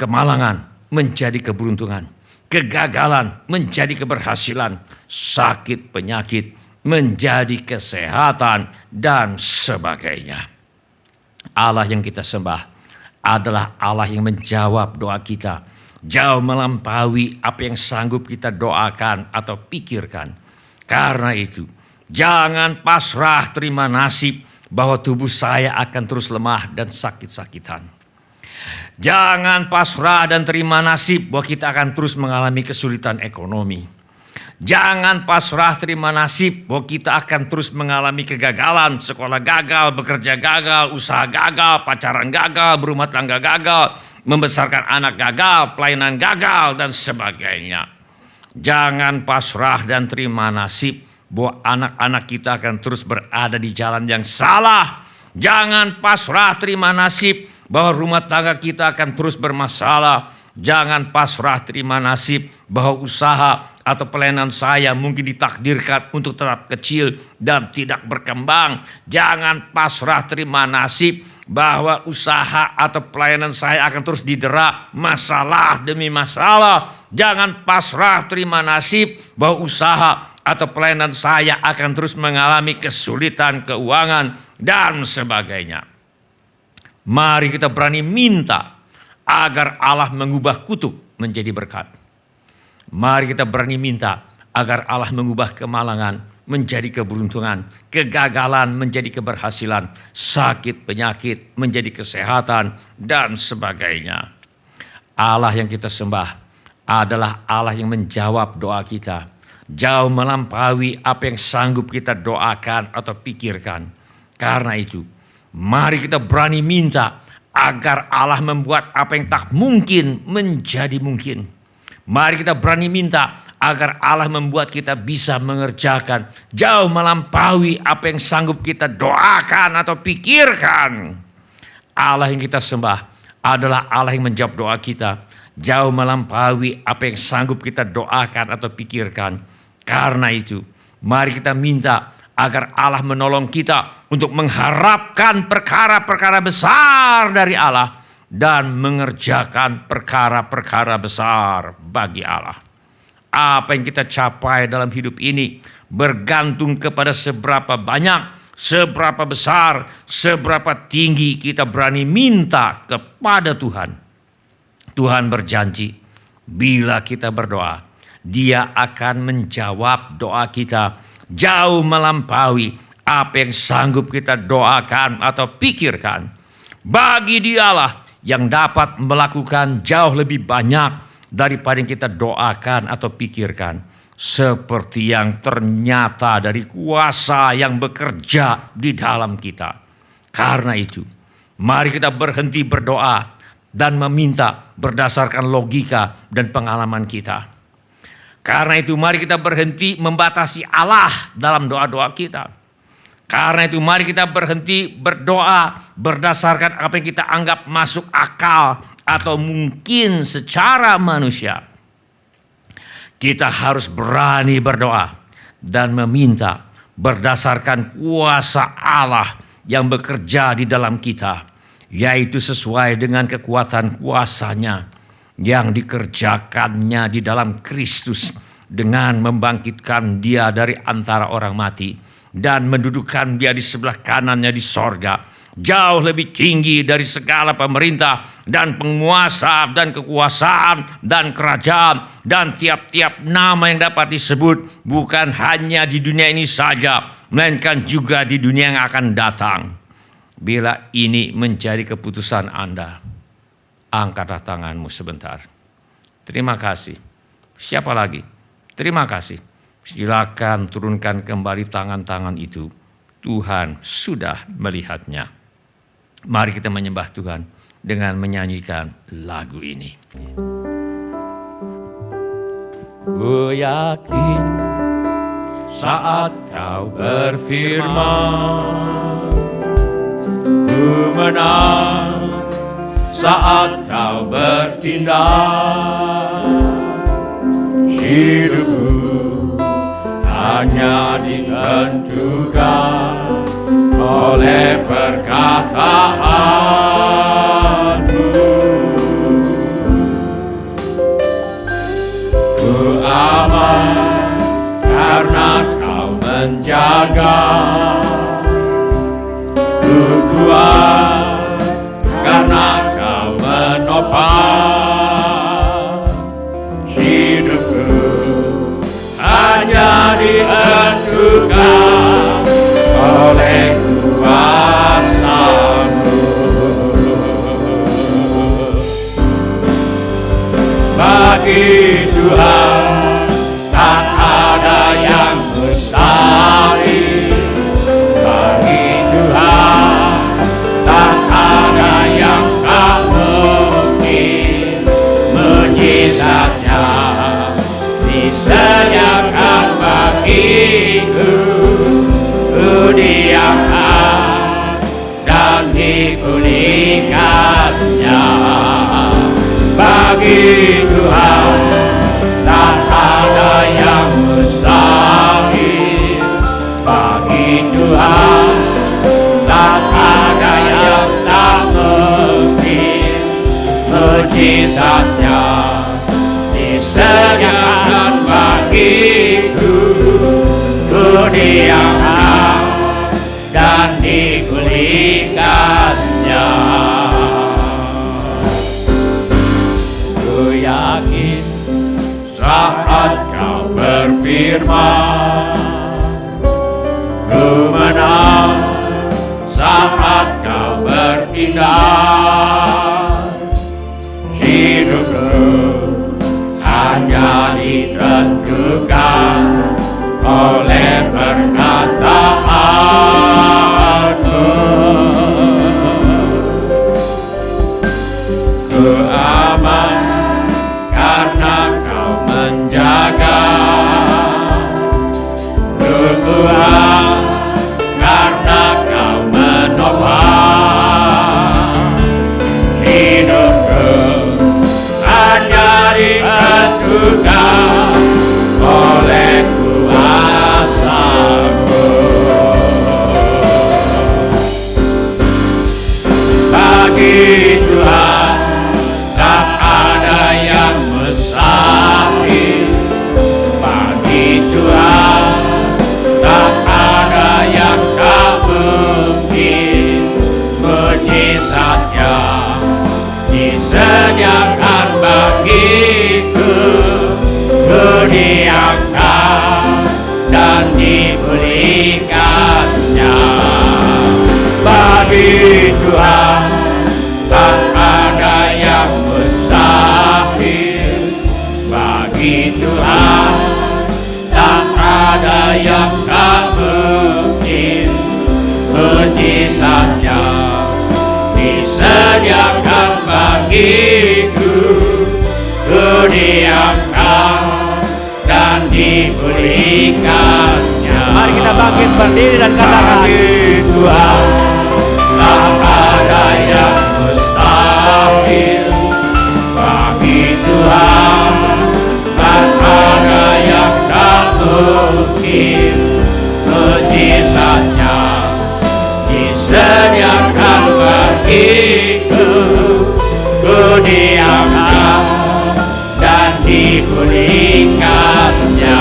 kemalangan menjadi keberuntungan, kegagalan menjadi keberhasilan, sakit penyakit menjadi kesehatan, dan sebagainya. Allah yang kita sembah adalah Allah yang menjawab doa kita, jauh melampaui apa yang sanggup kita doakan atau pikirkan. Karena itu, jangan pasrah terima nasib bahwa tubuh saya akan terus lemah dan sakit-sakitan. Jangan pasrah dan terima nasib bahwa kita akan terus mengalami kesulitan ekonomi. Jangan pasrah terima nasib bahwa kita akan terus mengalami kegagalan, sekolah gagal, bekerja gagal, usaha gagal, pacaran gagal, berumah tangga gagal, membesarkan anak gagal, pelayanan gagal, dan sebagainya. Jangan pasrah dan terima nasib bahwa anak-anak kita akan terus berada di jalan yang salah. Jangan pasrah terima nasib bahwa rumah tangga kita akan terus bermasalah. Jangan pasrah terima nasib bahwa usaha atau pelayanan saya mungkin ditakdirkan untuk tetap kecil dan tidak berkembang. Jangan pasrah terima nasib bahwa usaha atau pelayanan saya akan terus didera masalah demi masalah. Jangan pasrah terima nasib bahwa usaha atau pelayanan saya akan terus mengalami kesulitan keuangan dan sebagainya. Mari kita berani minta agar Allah mengubah kutuk menjadi berkat. Mari kita berani minta agar Allah mengubah kemalangan menjadi keberuntungan, kegagalan menjadi keberhasilan, sakit penyakit menjadi kesehatan, dan sebagainya. Allah yang kita sembah adalah Allah yang menjawab doa kita, jauh melampaui apa yang sanggup kita doakan atau pikirkan. Karena itu, mari kita berani minta agar Allah membuat apa yang tak mungkin menjadi mungkin. Mari kita berani minta agar Allah membuat kita bisa mengerjakan jauh melampaui apa yang sanggup kita doakan atau pikirkan. Allah yang kita sembah adalah Allah yang menjawab doa kita, jauh melampaui apa yang sanggup kita doakan atau pikirkan. Karena itu, mari kita minta agar Allah menolong kita untuk mengharapkan perkara-perkara besar dari Allah dan mengerjakan perkara-perkara besar bagi Allah. Apa yang kita capai dalam hidup ini bergantung kepada seberapa banyak, seberapa besar, seberapa tinggi kita berani minta kepada Tuhan. Tuhan berjanji, bila kita berdoa, Dia akan menjawab doa kita jauh melampaui apa yang sanggup kita doakan atau pikirkan. Bagi Dialah yang dapat melakukan jauh lebih banyak daripada yang kita doakan atau pikirkan. Seperti yang ternyata dari kuasa yang bekerja di dalam kita. Karena itu, mari kita berhenti berdoa dan meminta berdasarkan logika dan pengalaman kita. Karena itu mari kita berhenti membatasi Allah dalam doa-doa kita. Karena itu mari kita berhenti berdoa berdasarkan apa yang kita anggap masuk akal atau mungkin secara manusia. Kita harus berani berdoa dan meminta berdasarkan kuasa Allah yang bekerja di dalam kita, yaitu sesuai dengan kekuatan kuasa-Nya yang dikerjakannya di dalam Kristus dengan membangkitkan Dia dari antara orang mati dan mendudukkan Dia di sebelah kanannya di sorga, jauh lebih tinggi dari segala pemerintah dan penguasa dan kekuasaan dan kerajaan dan tiap-tiap nama yang dapat disebut, bukan hanya di dunia ini saja, melainkan juga di dunia yang akan datang. Bila ini menjadi keputusan Anda, angkatlah tanganmu sebentar. Terima kasih. Siapa lagi? Terima kasih. Silakan turunkan kembali tangan-tangan itu. Tuhan sudah melihatnya. Mari kita menyembah Tuhan dengan menyanyikan lagu ini. Ku yakin saat Kau berfirman, ku menang saat Kau bertindak. Hidupku hanya ditentukan oleh perkataanmu. Ku aman karena Kau menjaga. Ku kuat karena Kau menopang. Hidupku hanya ditentukan oleh kuasa-Mu. Bagi Tuhan tak ada yang mustahil. Bagi Tuhan tak ada yang tak mungkin. Mujizatnya bisa bagi Tuhan tak ada yang mustahil. Bagi Tuhan tak ada yang tak mungkin. Mujizatnya disediakan bagiku. Ku diangkat dan digulingkannya. Ku yakin saat kau berfirman, ku menang saat kau bertindak. Hidupku hanya ditentukan oleh perkataanmu. Ku aman karena kau menjaga. Ku kuat karena kau menopang. Hidupku hanya ditentukan oleh kuasa-Mu. Bagi Tuhan tak ada yang mustahil. Bagi Tuhan tak ada yang tak mungkin. Mujizatnya disediakan bagiku. Ku diangkat dan diberikannya. Bagi Tuhan tak ada yang mustahil. Bagi Tuhan tak ada yang tak mungkin. Mujizatnya disediakan bagiku. Ku diangkat dan diberikannya. Mari kita bangkit berdiri dan katakan, bagi Tuhan tak ada yang mustahil. Bagi Tuhan tak ada yang tak mungkin. Mujizatnya disediakan bagiku. Ku diangkat dan diberikannya.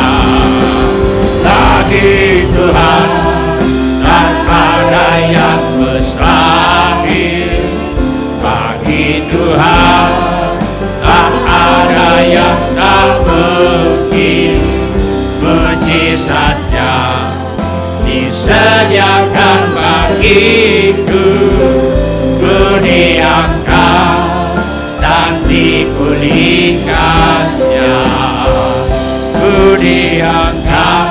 Bagi Tuhan tak ada yang mustahil. Bagi Tuhan tak ada yang tak mungkin. Mujizatnya disediakan bagiku. Ku diangkat dan dipulihkannya. Ku diangkat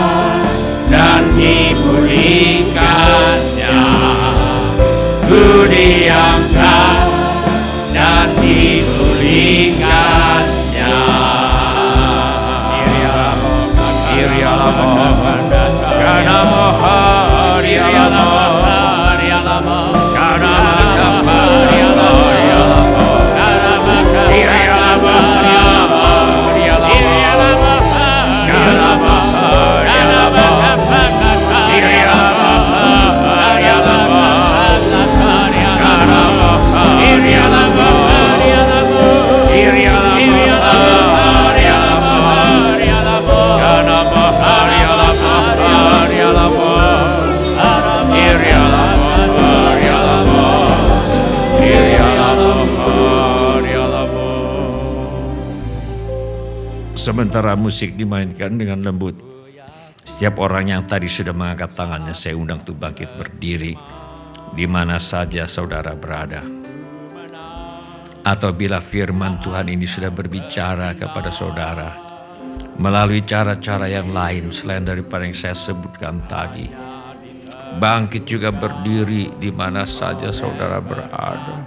dan dipulihkannya. Ku diangkat dan dipulihkannya. Sementara musik dimainkan dengan lembut, setiap orang yang tadi sudah mengangkat tangannya saya undang untuk bangkit berdiri di mana saja saudara berada. Atau bila firman Tuhan ini sudah berbicara kepada saudara melalui cara-cara yang lain selain daripada yang saya sebutkan tadi, bangkit juga berdiri di mana saja saudara berada.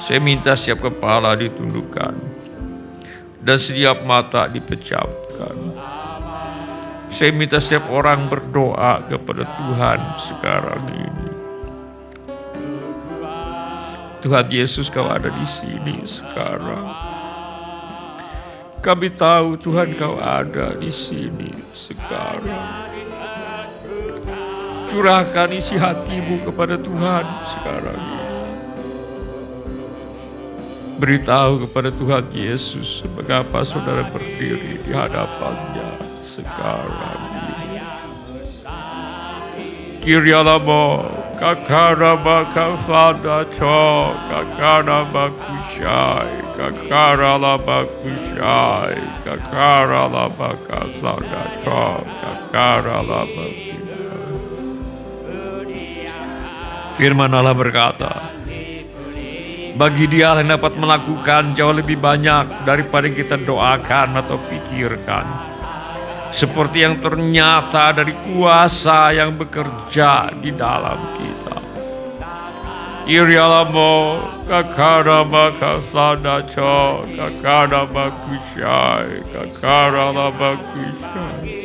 Saya minta setiap kepala ditundukkan dan setiap mata dipejamkan. Saya minta setiap orang berdoa kepada Tuhan sekarang ini. Tuhan Yesus, Kau ada di sini sekarang. Kami tahu Tuhan, Kau ada di sini sekarang. Curahkan isi hatimu kepada Tuhan sekarang ini. Beritahu kepada Tuhan Yesus mengapa saudara berdiri di hadapannya sekarang ini. Kirialamo, kakarama kafada cho, kakarama kushai, kakaralama kushai, kakaralama kasada cho, kakaralama kushai. Firman Allah berkata, bagi Dia yang dapat melakukan jauh lebih banyak daripada yang kita doakan atau pikirkan. Seperti yang ternyata dari kuasa yang bekerja di dalam kita. Irialamo kakarama kasada cho, kakarama kushai, kakarama kushai.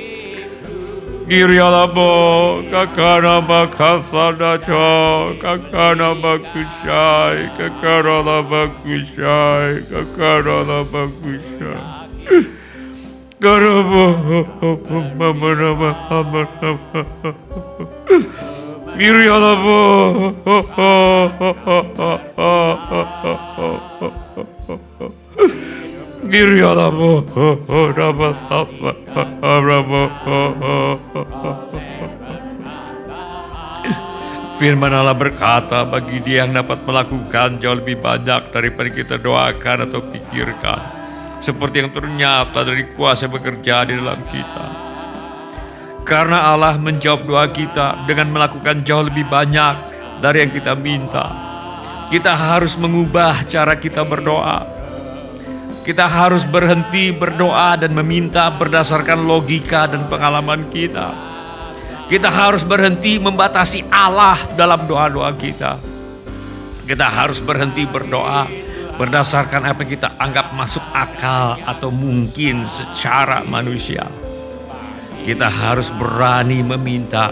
Irialamo kakarama kasada cho, kakarama kushai, kakarama kushai, kakarama kushai. Firman Allah berkata, bagi Dia yang dapat melakukan jauh lebih banyak daripada kita doakan atau pikirkan, seperti yang ternyata dari kuasa bekerja di dalam kita. Karena Allah menjawab doa kita dengan melakukan jauh lebih banyak dari yang kita minta. Kita harus mengubah cara kita berdoa. Kita harus berhenti berdoa dan meminta berdasarkan logika dan pengalaman kita. Kita harus berhenti membatasi Allah dalam doa-doa kita. Kita harus berhenti berdoa berdasarkan apa yang kita anggap masuk akal atau mungkin secara manusia. Kita harus berani meminta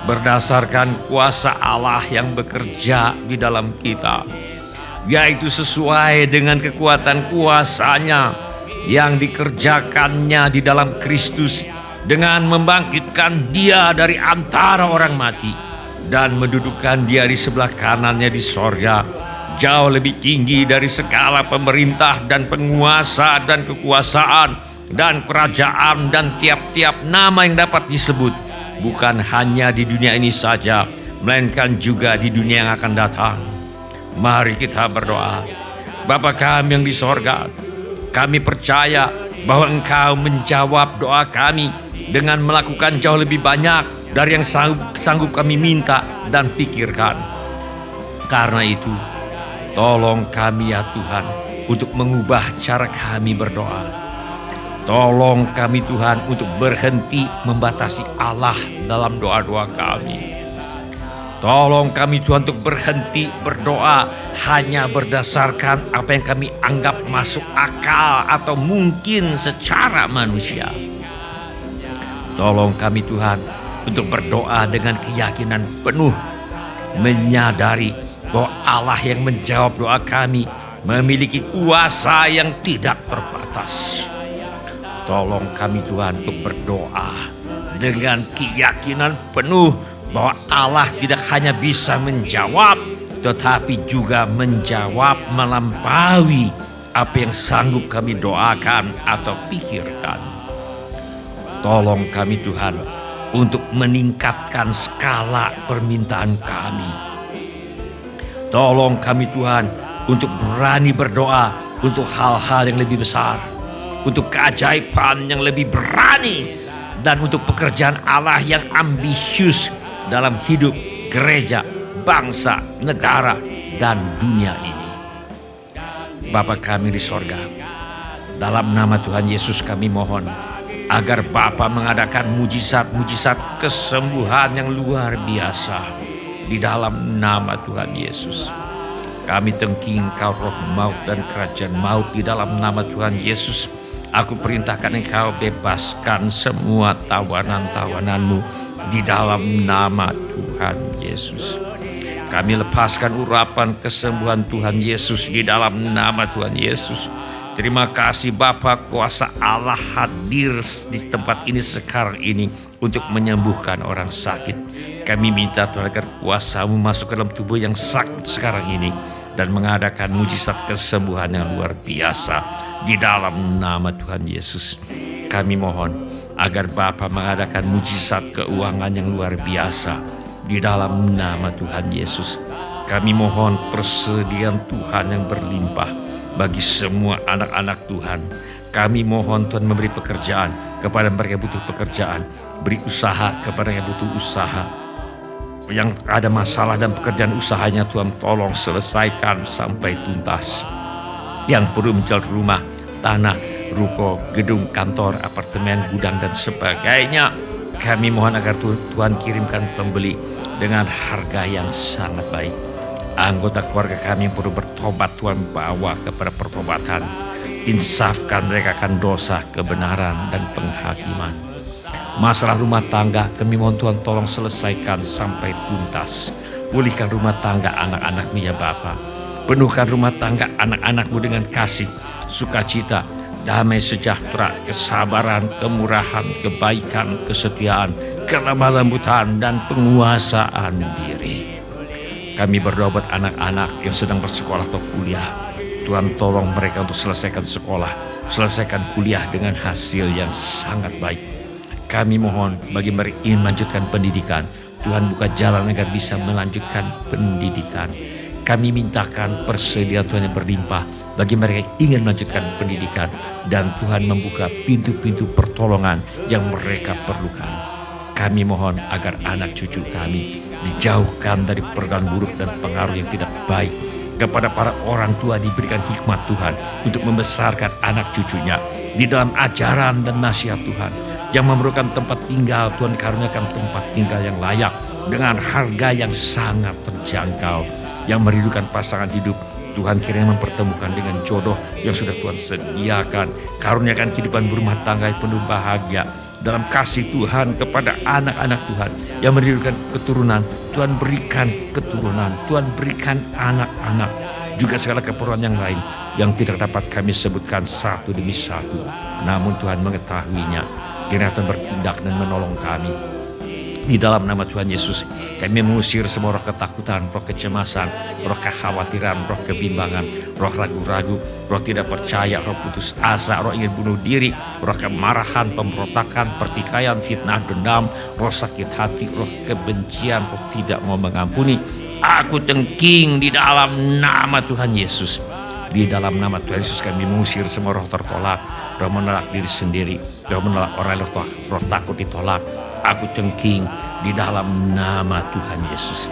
berdasarkan kuasa Allah yang bekerja di dalam kita, yaitu sesuai dengan kekuatan kuasa-Nya yang dikerjakannya di dalam Kristus dengan membangkitkan Dia dari antara orang mati dan mendudukkan Dia di sebelah kanannya di sorga, jauh lebih tinggi dari segala pemerintah dan penguasa dan kekuasaan dan kerajaan dan tiap-tiap nama yang dapat disebut, bukan hanya di dunia ini saja, melainkan juga di dunia yang akan datang. Mari kita berdoa. Bapa kami yang di sorga, kami percaya bahwa Engkau menjawab doa kami dengan melakukan jauh lebih banyak dari yang sanggup kami minta dan pikirkan. Karena itu, tolong kami ya Tuhan untuk mengubah cara kami berdoa. Tolong kami Tuhan untuk berhenti membatasi Allah dalam doa-doa kami. Tolong kami Tuhan untuk berhenti berdoa hanya berdasarkan apa yang kami anggap masuk akal atau mungkin secara manusia. Tolong kami Tuhan untuk berdoa dengan keyakinan penuh, menyadari bahwa Allah yang menjawab doa kami memiliki kuasa yang tidak terbatas. Tolong kami Tuhan untuk berdoa dengan keyakinan penuh bahwa Allah tidak hanya bisa menjawab, tetapi juga menjawab melampaui apa yang sanggup kami doakan atau pikirkan. Tolong kami Tuhan untuk meningkatkan skala permintaan kami. Tolong kami Tuhan untuk berani berdoa untuk hal-hal yang lebih besar, untuk keajaiban yang lebih berani, dan untuk pekerjaan Allah yang ambisius dalam hidup gereja, bangsa, negara, dan dunia ini. Bapa kami di sorga, dalam nama Tuhan Yesus kami mohon agar Bapa mengadakan mujizat-mujizat kesembuhan yang luar biasa di dalam nama Tuhan Yesus. Kami tengking Engkau roh maut dan kerajaan maut di dalam nama Tuhan Yesus. Aku perintahkan Engkau bebaskan semua tawanan-tawananmu di dalam nama Tuhan Yesus. Kami lepaskan urapan kesembuhan Tuhan Yesus di dalam nama Tuhan Yesus. Terima kasih Bapa, kuasa Allah hadir di tempat ini sekarang ini untuk menyembuhkan orang sakit. Kami minta Tuhan agar kuasa-Mu masuk ke dalam tubuh yang sakit sekarang ini dan mengadakan mujizat kesembuhan yang luar biasa di dalam nama Tuhan Yesus. Kami mohon agar Bapa mengadakan mujizat keuangan yang luar biasa di dalam nama Tuhan Yesus. Kami mohon persediaan Tuhan yang berlimpah bagi semua anak-anak Tuhan. Kami mohon Tuhan memberi pekerjaan kepada mereka yang butuh pekerjaan, beri usaha kepada yang butuh usaha. Yang ada masalah dan pekerjaan usahanya Tuhan tolong selesaikan sampai tuntas. Yang perlu menjual rumah, tanah, ruko, gedung, kantor, apartemen, gudang dan sebagainya, kami mohon agar Tuhan kirimkan pembeli dengan harga yang sangat baik. Anggota keluarga kami perlu bertobat, Tuhan bawa kepada pertobatan. Insafkan mereka akan dosa, kebenaran dan penghakiman. Masalah rumah tangga kami mohon Tuhan tolong selesaikan sampai tuntas. Pulihkan rumah tangga anak-anak-Mu ya Bapa. Penuhkan rumah tangga anak-anak-Mu dengan kasih, sukacita, damai sejahtera, kesabaran, kemurahan, kebaikan, kesetiaan, kelemah lembutan dan penguasaan diri. Kami berdoa buat anak-anak yang sedang bersekolah atau kuliah. Tuhan tolong mereka untuk selesaikan sekolah, selesaikan kuliah dengan hasil yang sangat baik. Kami mohon bagi mereka ingin melanjutkan pendidikan, Tuhan buka jalan agar bisa melanjutkan pendidikan. Kami mintakan persediaan Tuhan yang berlimpah bagi mereka yang ingin melanjutkan pendidikan, dan Tuhan membuka pintu-pintu pertolongan yang mereka perlukan. Kami mohon agar anak cucu kami dijauhkan dari pergaulan buruk dan pengaruh yang tidak baik. Kepada para orang tua diberikan hikmat Tuhan untuk membesarkan anak cucunya di dalam ajaran dan nasihat Tuhan. Yang memerlukan tempat tinggal, Tuhan karuniakan tempat tinggal yang layak dengan harga yang sangat terjangkau. Yang merindukan pasangan hidup, Tuhan kiranya mempertemukan dengan jodoh yang sudah Tuhan sediakan. Karuniakan kehidupan berumah tangga yang penuh bahagia dalam kasih Tuhan kepada anak-anak Tuhan yang merindukan keturunan. Tuhan berikan keturunan, Tuhan berikan anak-anak, juga segala keperluan yang lain yang tidak dapat kami sebutkan satu demi satu. Namun Tuhan mengetahuinya. Kiranya Tuhan bertindak dan menolong kami. Di dalam nama Tuhan Yesus, kami mengusir semua roh ketakutan, roh kecemasan, roh kekhawatiran, roh kebimbangan, roh ragu-ragu, roh tidak percaya, roh putus asa, roh ingin bunuh diri, roh kemarahan, pemberontakan, pertikaian, fitnah, dendam, roh sakit hati, roh kebencian, roh tidak mau mengampuni. Aku tengking di dalam nama Tuhan Yesus. Di dalam nama Tuhan Yesus kami mengusir semua roh tertolak, roh menolak diri sendiri, roh menolak orang, roh takut ditolak. Aku tengking di dalam nama Tuhan Yesus.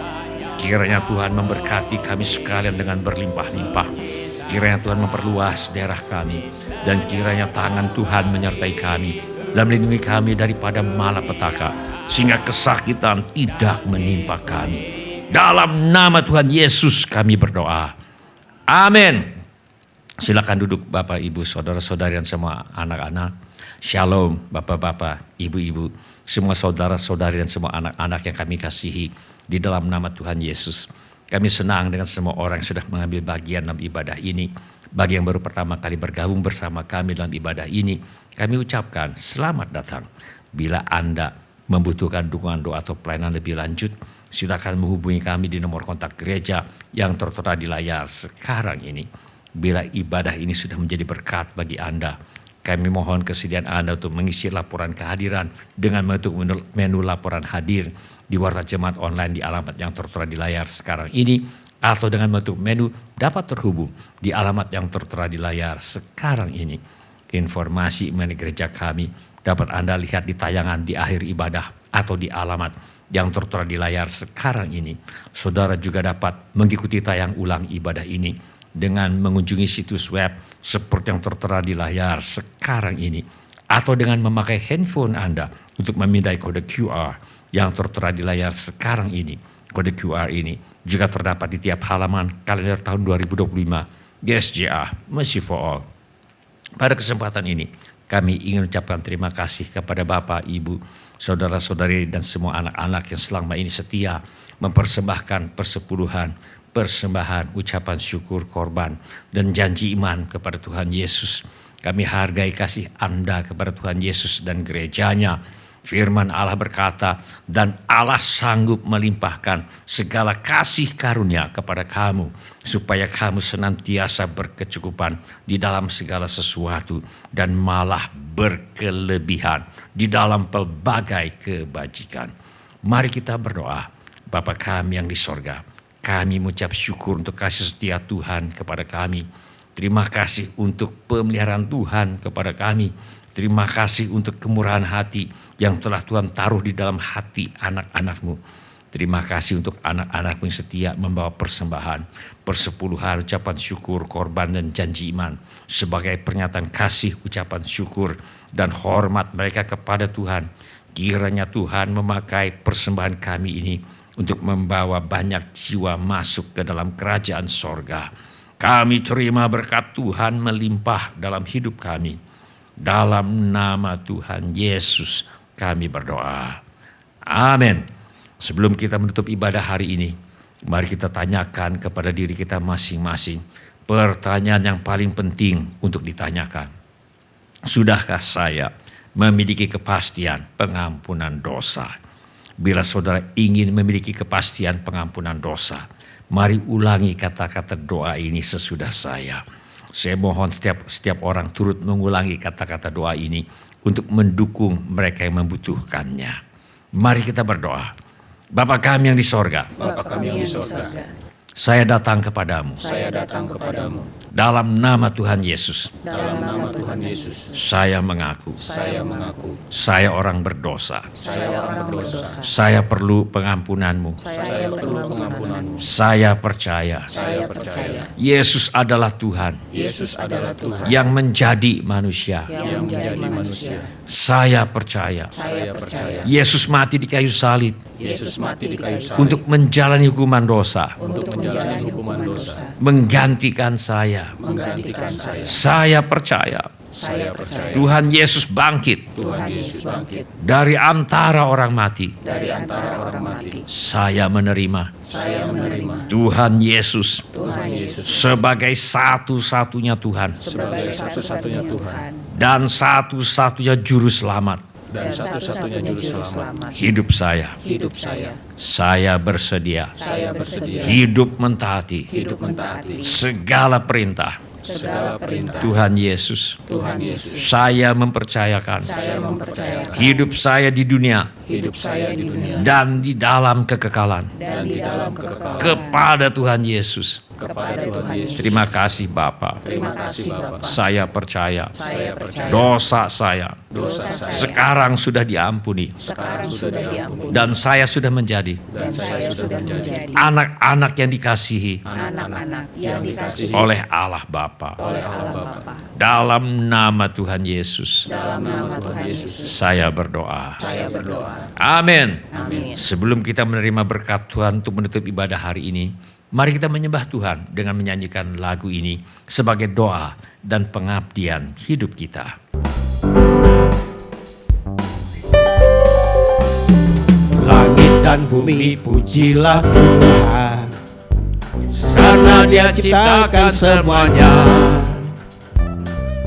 Kiranya Tuhan memberkati kami sekalian dengan berlimpah-limpah. Kiranya Tuhan memperluas daerah kami, dan kiranya tangan Tuhan menyertai kami dan melindungi kami daripada malapetaka, sehingga kesakitan tidak menimpa kami. Dalam nama Tuhan Yesus kami berdoa. Amin. Silakan duduk Bapak, Ibu, saudara-saudari dan semua anak-anak. Shalom Bapak-bapak, Ibu-ibu, semua saudara-saudari dan semua anak-anak yang kami kasihi di dalam nama Tuhan Yesus. Kami senang dengan semua orang yang sudah mengambil bagian dalam ibadah ini. Bagi yang baru pertama kali bergabung bersama kami dalam ibadah ini, kami ucapkan selamat datang. Bila Anda membutuhkan dukungan doa atau pelayanan lebih lanjut, silakan menghubungi kami di nomor kontak gereja yang tertera di layar sekarang ini. Bila ibadah ini sudah menjadi berkat bagi Anda, kami mohon kesediaan Anda untuk mengisi laporan kehadiran dengan membentuk menu laporan hadir di Warta Jemaat Online di alamat yang tertera di layar sekarang ini, atau dengan membentuk menu dapat terhubung di alamat yang tertera di layar sekarang ini. Informasi mengenai gereja kami dapat Anda lihat di tayangan di akhir ibadah atau di alamat yang tertera di layar sekarang ini. Saudara juga dapat mengikuti tayang ulang ibadah ini dengan mengunjungi situs web seperti yang tertera di layar sekarang ini, atau dengan memakai handphone Anda untuk memindai kode QR yang tertera di layar sekarang ini. Kode QR ini juga terdapat di tiap halaman kalender tahun 2025 GSJA Mercy for All. Pada kesempatan ini, kami ingin ucapkan terima kasih kepada Bapak, Ibu, saudara-saudari dan semua anak-anak yang selama ini setia mempersembahkan persepuluhan, persembahan, ucapan syukur, korban, dan janji iman kepada Tuhan Yesus. Kami hargai kasih Anda kepada Tuhan Yesus dan gerejanya. Firman Allah berkata, dan Allah sanggup melimpahkan segala kasih karunia kepada kamu, supaya kamu senantiasa berkecukupan di dalam segala sesuatu, dan malah berkelebihan di dalam pelbagai kebajikan. Mari kita berdoa. Bapa kami yang di sorga, kami mengucap syukur untuk kasih setia Tuhan kepada kami. Terima kasih untuk pemeliharaan Tuhan kepada kami. Terima kasih untuk kemurahan hati yang telah Tuhan taruh di dalam hati anak-anak-Mu. Terima kasih untuk anak-anak-Mu yang setia membawa persembahan, persepuluhan, ucapan syukur, korban, dan janji iman. Sebagai pernyataan kasih, ucapan syukur, dan hormat mereka kepada Tuhan. Kiranya Tuhan memakai persembahan kami ini untuk membawa banyak jiwa masuk ke dalam kerajaan sorga. Kami terima berkat Tuhan melimpah dalam hidup kami. Dalam nama Tuhan Yesus kami berdoa. Amin. Sebelum kita menutup ibadah hari ini, mari kita tanyakan kepada diri kita masing-masing pertanyaan yang paling penting untuk ditanyakan. Sudahkah saya memiliki kepastian pengampunan dosa? Bila saudara ingin memiliki kepastian pengampunan dosa, mari ulangi kata-kata doa ini sesudah saya. Saya mohon setiap orang turut mengulangi kata-kata doa ini untuk mendukung mereka yang membutuhkannya. Mari kita berdoa. Bapa kami yang di sorga, saya datang kepadamu. Dalam nama Tuhan Yesus. Saya mengaku. Saya orang berdosa. Saya perlu pengampunanmu. Saya percaya. Yesus adalah Tuhan. Yang menjadi manusia. Saya percaya. Yesus mati di kayu salib. Untuk menjalani hukuman dosa. Menggantikan saya. Saya percaya. Tuhan Yesus bangkit. Dari antara orang mati. Saya menerima. Tuhan Yesus sebagai satu-satunya Tuhan. Dan satu-satunya juru selamat. Hidup saya. Saya bersedia. Hidup mentaati. Segala perintah. Tuhan Yesus. Saya mempercayakan. Hidup saya di dunia. Dan di dalam kekekalan. Kepada Tuhan Yesus. Terima kasih Bapa. Saya percaya. Dosa saya sekarang sudah diampuni. Dan saya sudah menjadi anak-anak yang dikasihi oleh Allah Bapa. Dalam nama Tuhan Yesus. Saya berdoa. Amin. Sebelum kita menerima berkat Tuhan untuk menutup ibadah hari ini, mari kita menyembah Tuhan dengan menyanyikan lagu ini sebagai doa dan pengabdian hidup kita. Langit dan bumi pujilah Tuhan, karena Dia ciptakan semuanya.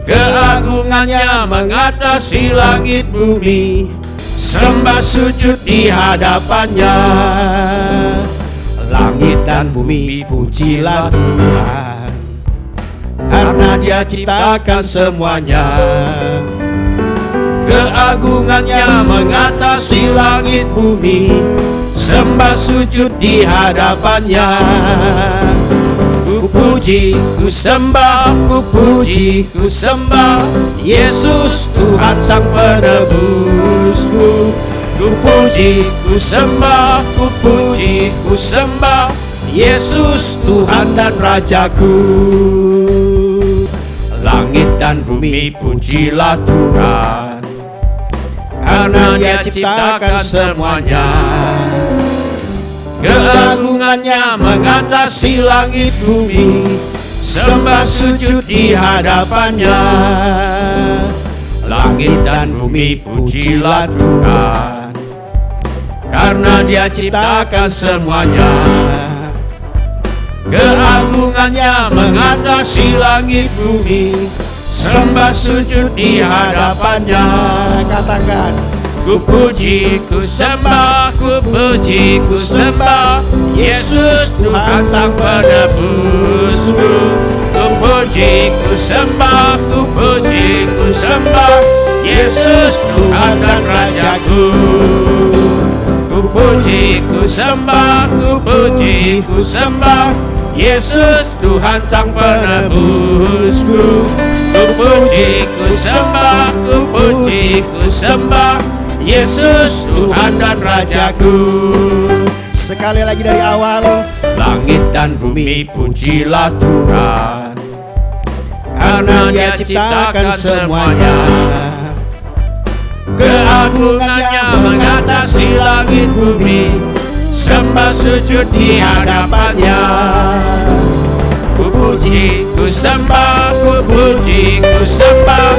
Keagungannya mengatasi langit bumi, sembah sujud di hadapannya. Langit dan bumi pujilah Tuhan, karena Dia ciptakan semuanya. Keagungannya mengatasi langit bumi, sembah sujud di hadapannya. Ku puji, ku sembah, ku puji, ku sembah Yesus Tuhan Sang Penebusku. Ku puji, ku sembah, ku puji, ku sembah Yesus Tuhan dan Rajaku. Langit dan bumi pujilah Tuhan, karena Dia ciptakan semuanya. Keagungannya mengatasi langit bumi, sembah sujud di hadapannya. Langit dan bumi pujilah Tuhan, karena Dia ciptakan semuanya. Keagungannya mengatasi langit bumi, sembah sujud di hadapannya. Katakan, ku puji, ku sembah, ku puji, ku sembah Yesus Tuhan Sang Penebusku. Ku puji, ku sembah, ku puji, ku sembah Yesus Tuhan dan Rajaku. Ku puji, ku sembah, ku puji, ku sembah Yesus Tuhan Sang Penebusku. Ku puji, ku sembah, ku puji, ku sembah Yesus Tuhan dan Rajaku. Sekali lagi dari awal. Langit dan bumi pujilah Tuhan, karena Dia ciptakan semuanya. Keagungannya mengatasi langit bumi, sembah sujud di hadapannya. Ku puji, ku sembah, ku puji, ku sembah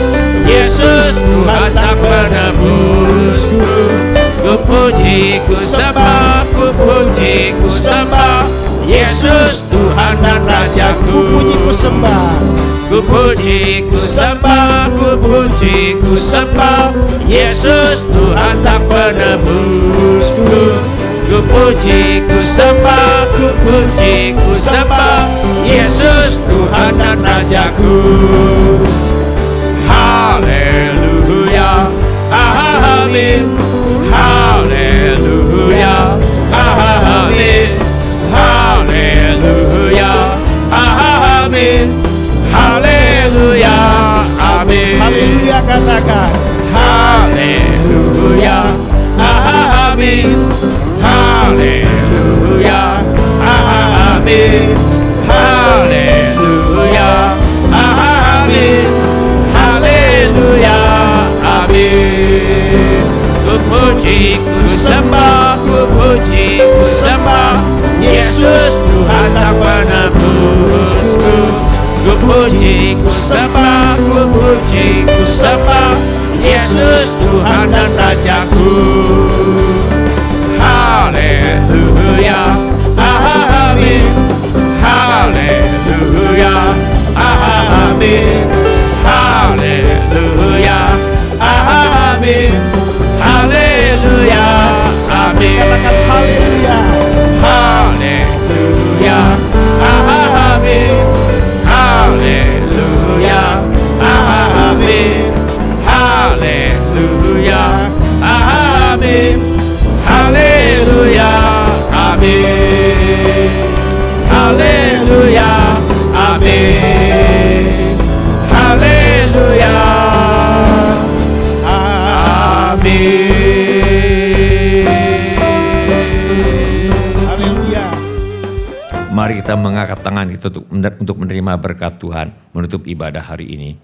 Yesus Tuhan Sang Penebusku. Ku puji, ku sembah, ku puji, ku sembah Yesus Tuhan dan Rajaku. Ku puji, ku sembah, ku puji, ku sembah, ku puji, ku sembah Yesus Tuhan Sang Penebusku. Ku puji, ku sembah, ku puji, ku sembah Yesus Tuhan dan Rajaku. Haleluya, amin. Haleluya, amin. Haleluya, amin. Haleluya, amin. Haleluya, katakan. Haleluya, amin. Haleluya, amin. Haleluya, amin. Haleluya, amin. Ku puji, ku sembah, ku puji, ku sembah Yesus Tuhan Sang Penebusku. Ku puji, ku sembah, ku puji, ku sembah Yesus Tuhan dan Rajaku. Haleluya, amin. Haleluya, amin. Haleluya, amin. Haleluya, amin. Katakan haleluya. Haleluya, amin. Haleluya, amin. Haleluya, amin. Haleluya, amin. Haleluya, amin. Haleluya, amin. Haleluya. Mari kita mengangkat tangan kita untuk menerima berkat Tuhan menutup ibadah hari ini.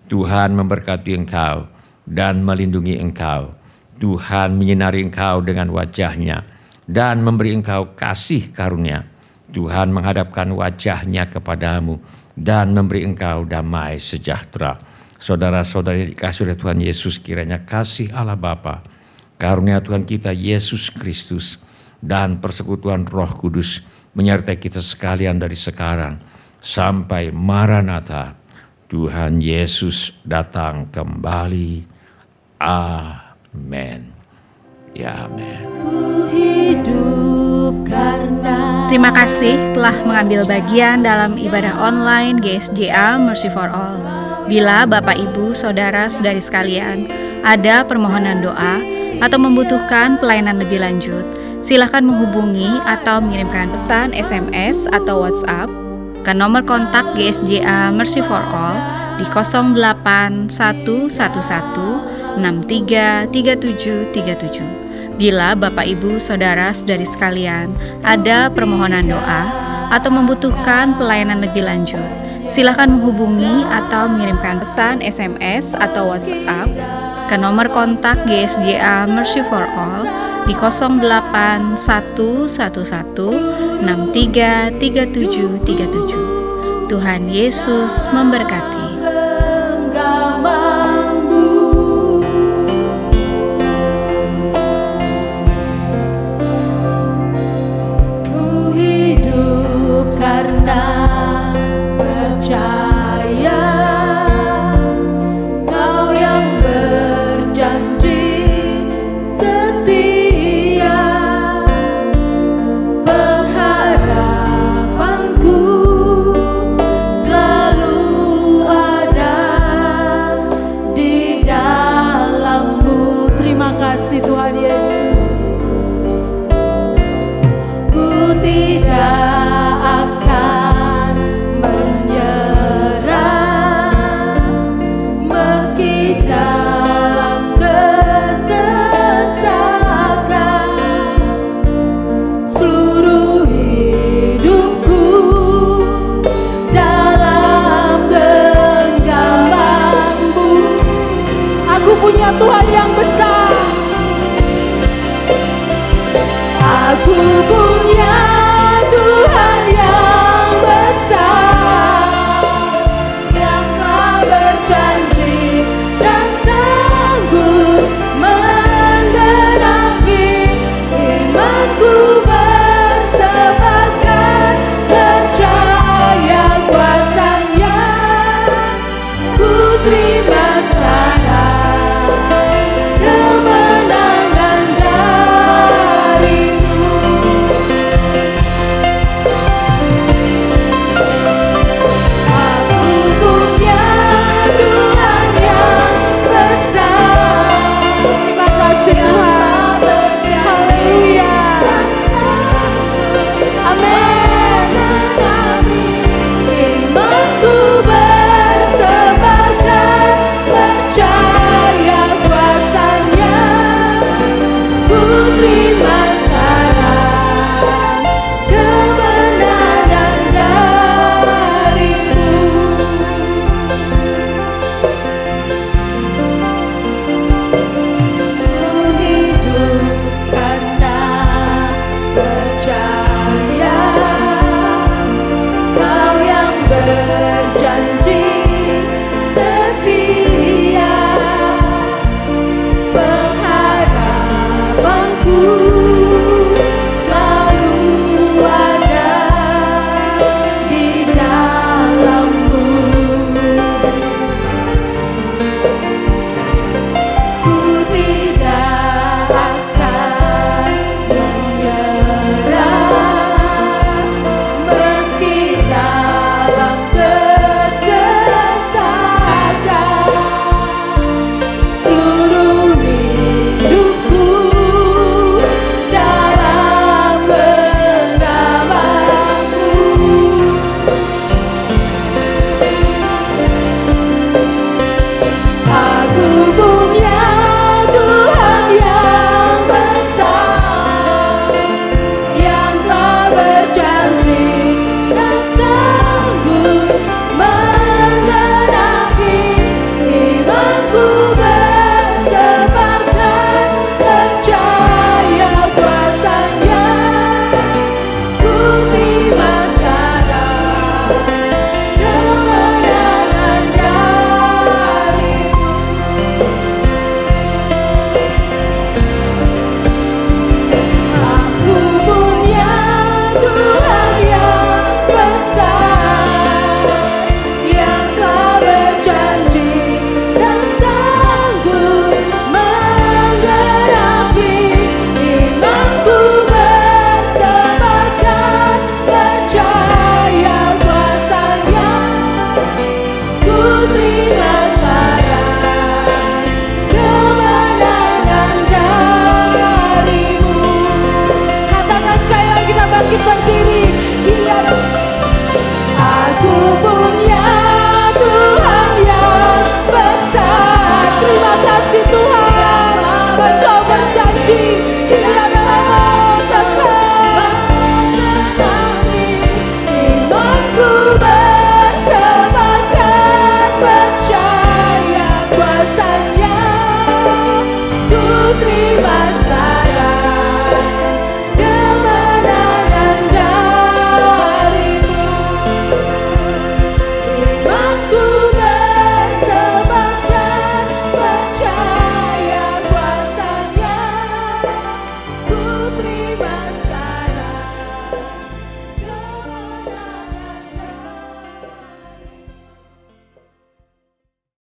Tuhan memberkati engkau dan melindungi engkau. Tuhan menyinari engkau dengan wajah-Nya dan memberi engkau kasih karunia. Tuhan menghadapkan wajah-Nya kepadamu dan memberi engkau damai sejahtera. Saudara-saudari dikasihi oleh Tuhan Yesus, kiranya kasih Allah Bapa, karunia Tuhan kita Yesus Kristus, dan persekutuan Roh Kudus menyertai kita sekalian dari sekarang sampai Maranatha, Tuhan Yesus datang kembali. Amin. Ya, amin. Terima kasih telah mengambil bagian dalam ibadah online GSJA Mercy for All. Bila Bapak, Ibu, Saudara, Saudari sekalian ada permohonan doa atau membutuhkan pelayanan lebih lanjut, silakan menghubungi atau mengirimkan pesan SMS atau WhatsApp ke nomor kontak GSJA Mercy for All di 08111633737. Bila Bapak, Ibu, Saudara, Saudari sekalian ada permohonan doa atau membutuhkan pelayanan lebih lanjut, silakan menghubungi atau mengirimkan pesan SMS atau WhatsApp ke nomor kontak GSJA Mercy for All di 08111633737. Tuhan Yesus memberkati. Terima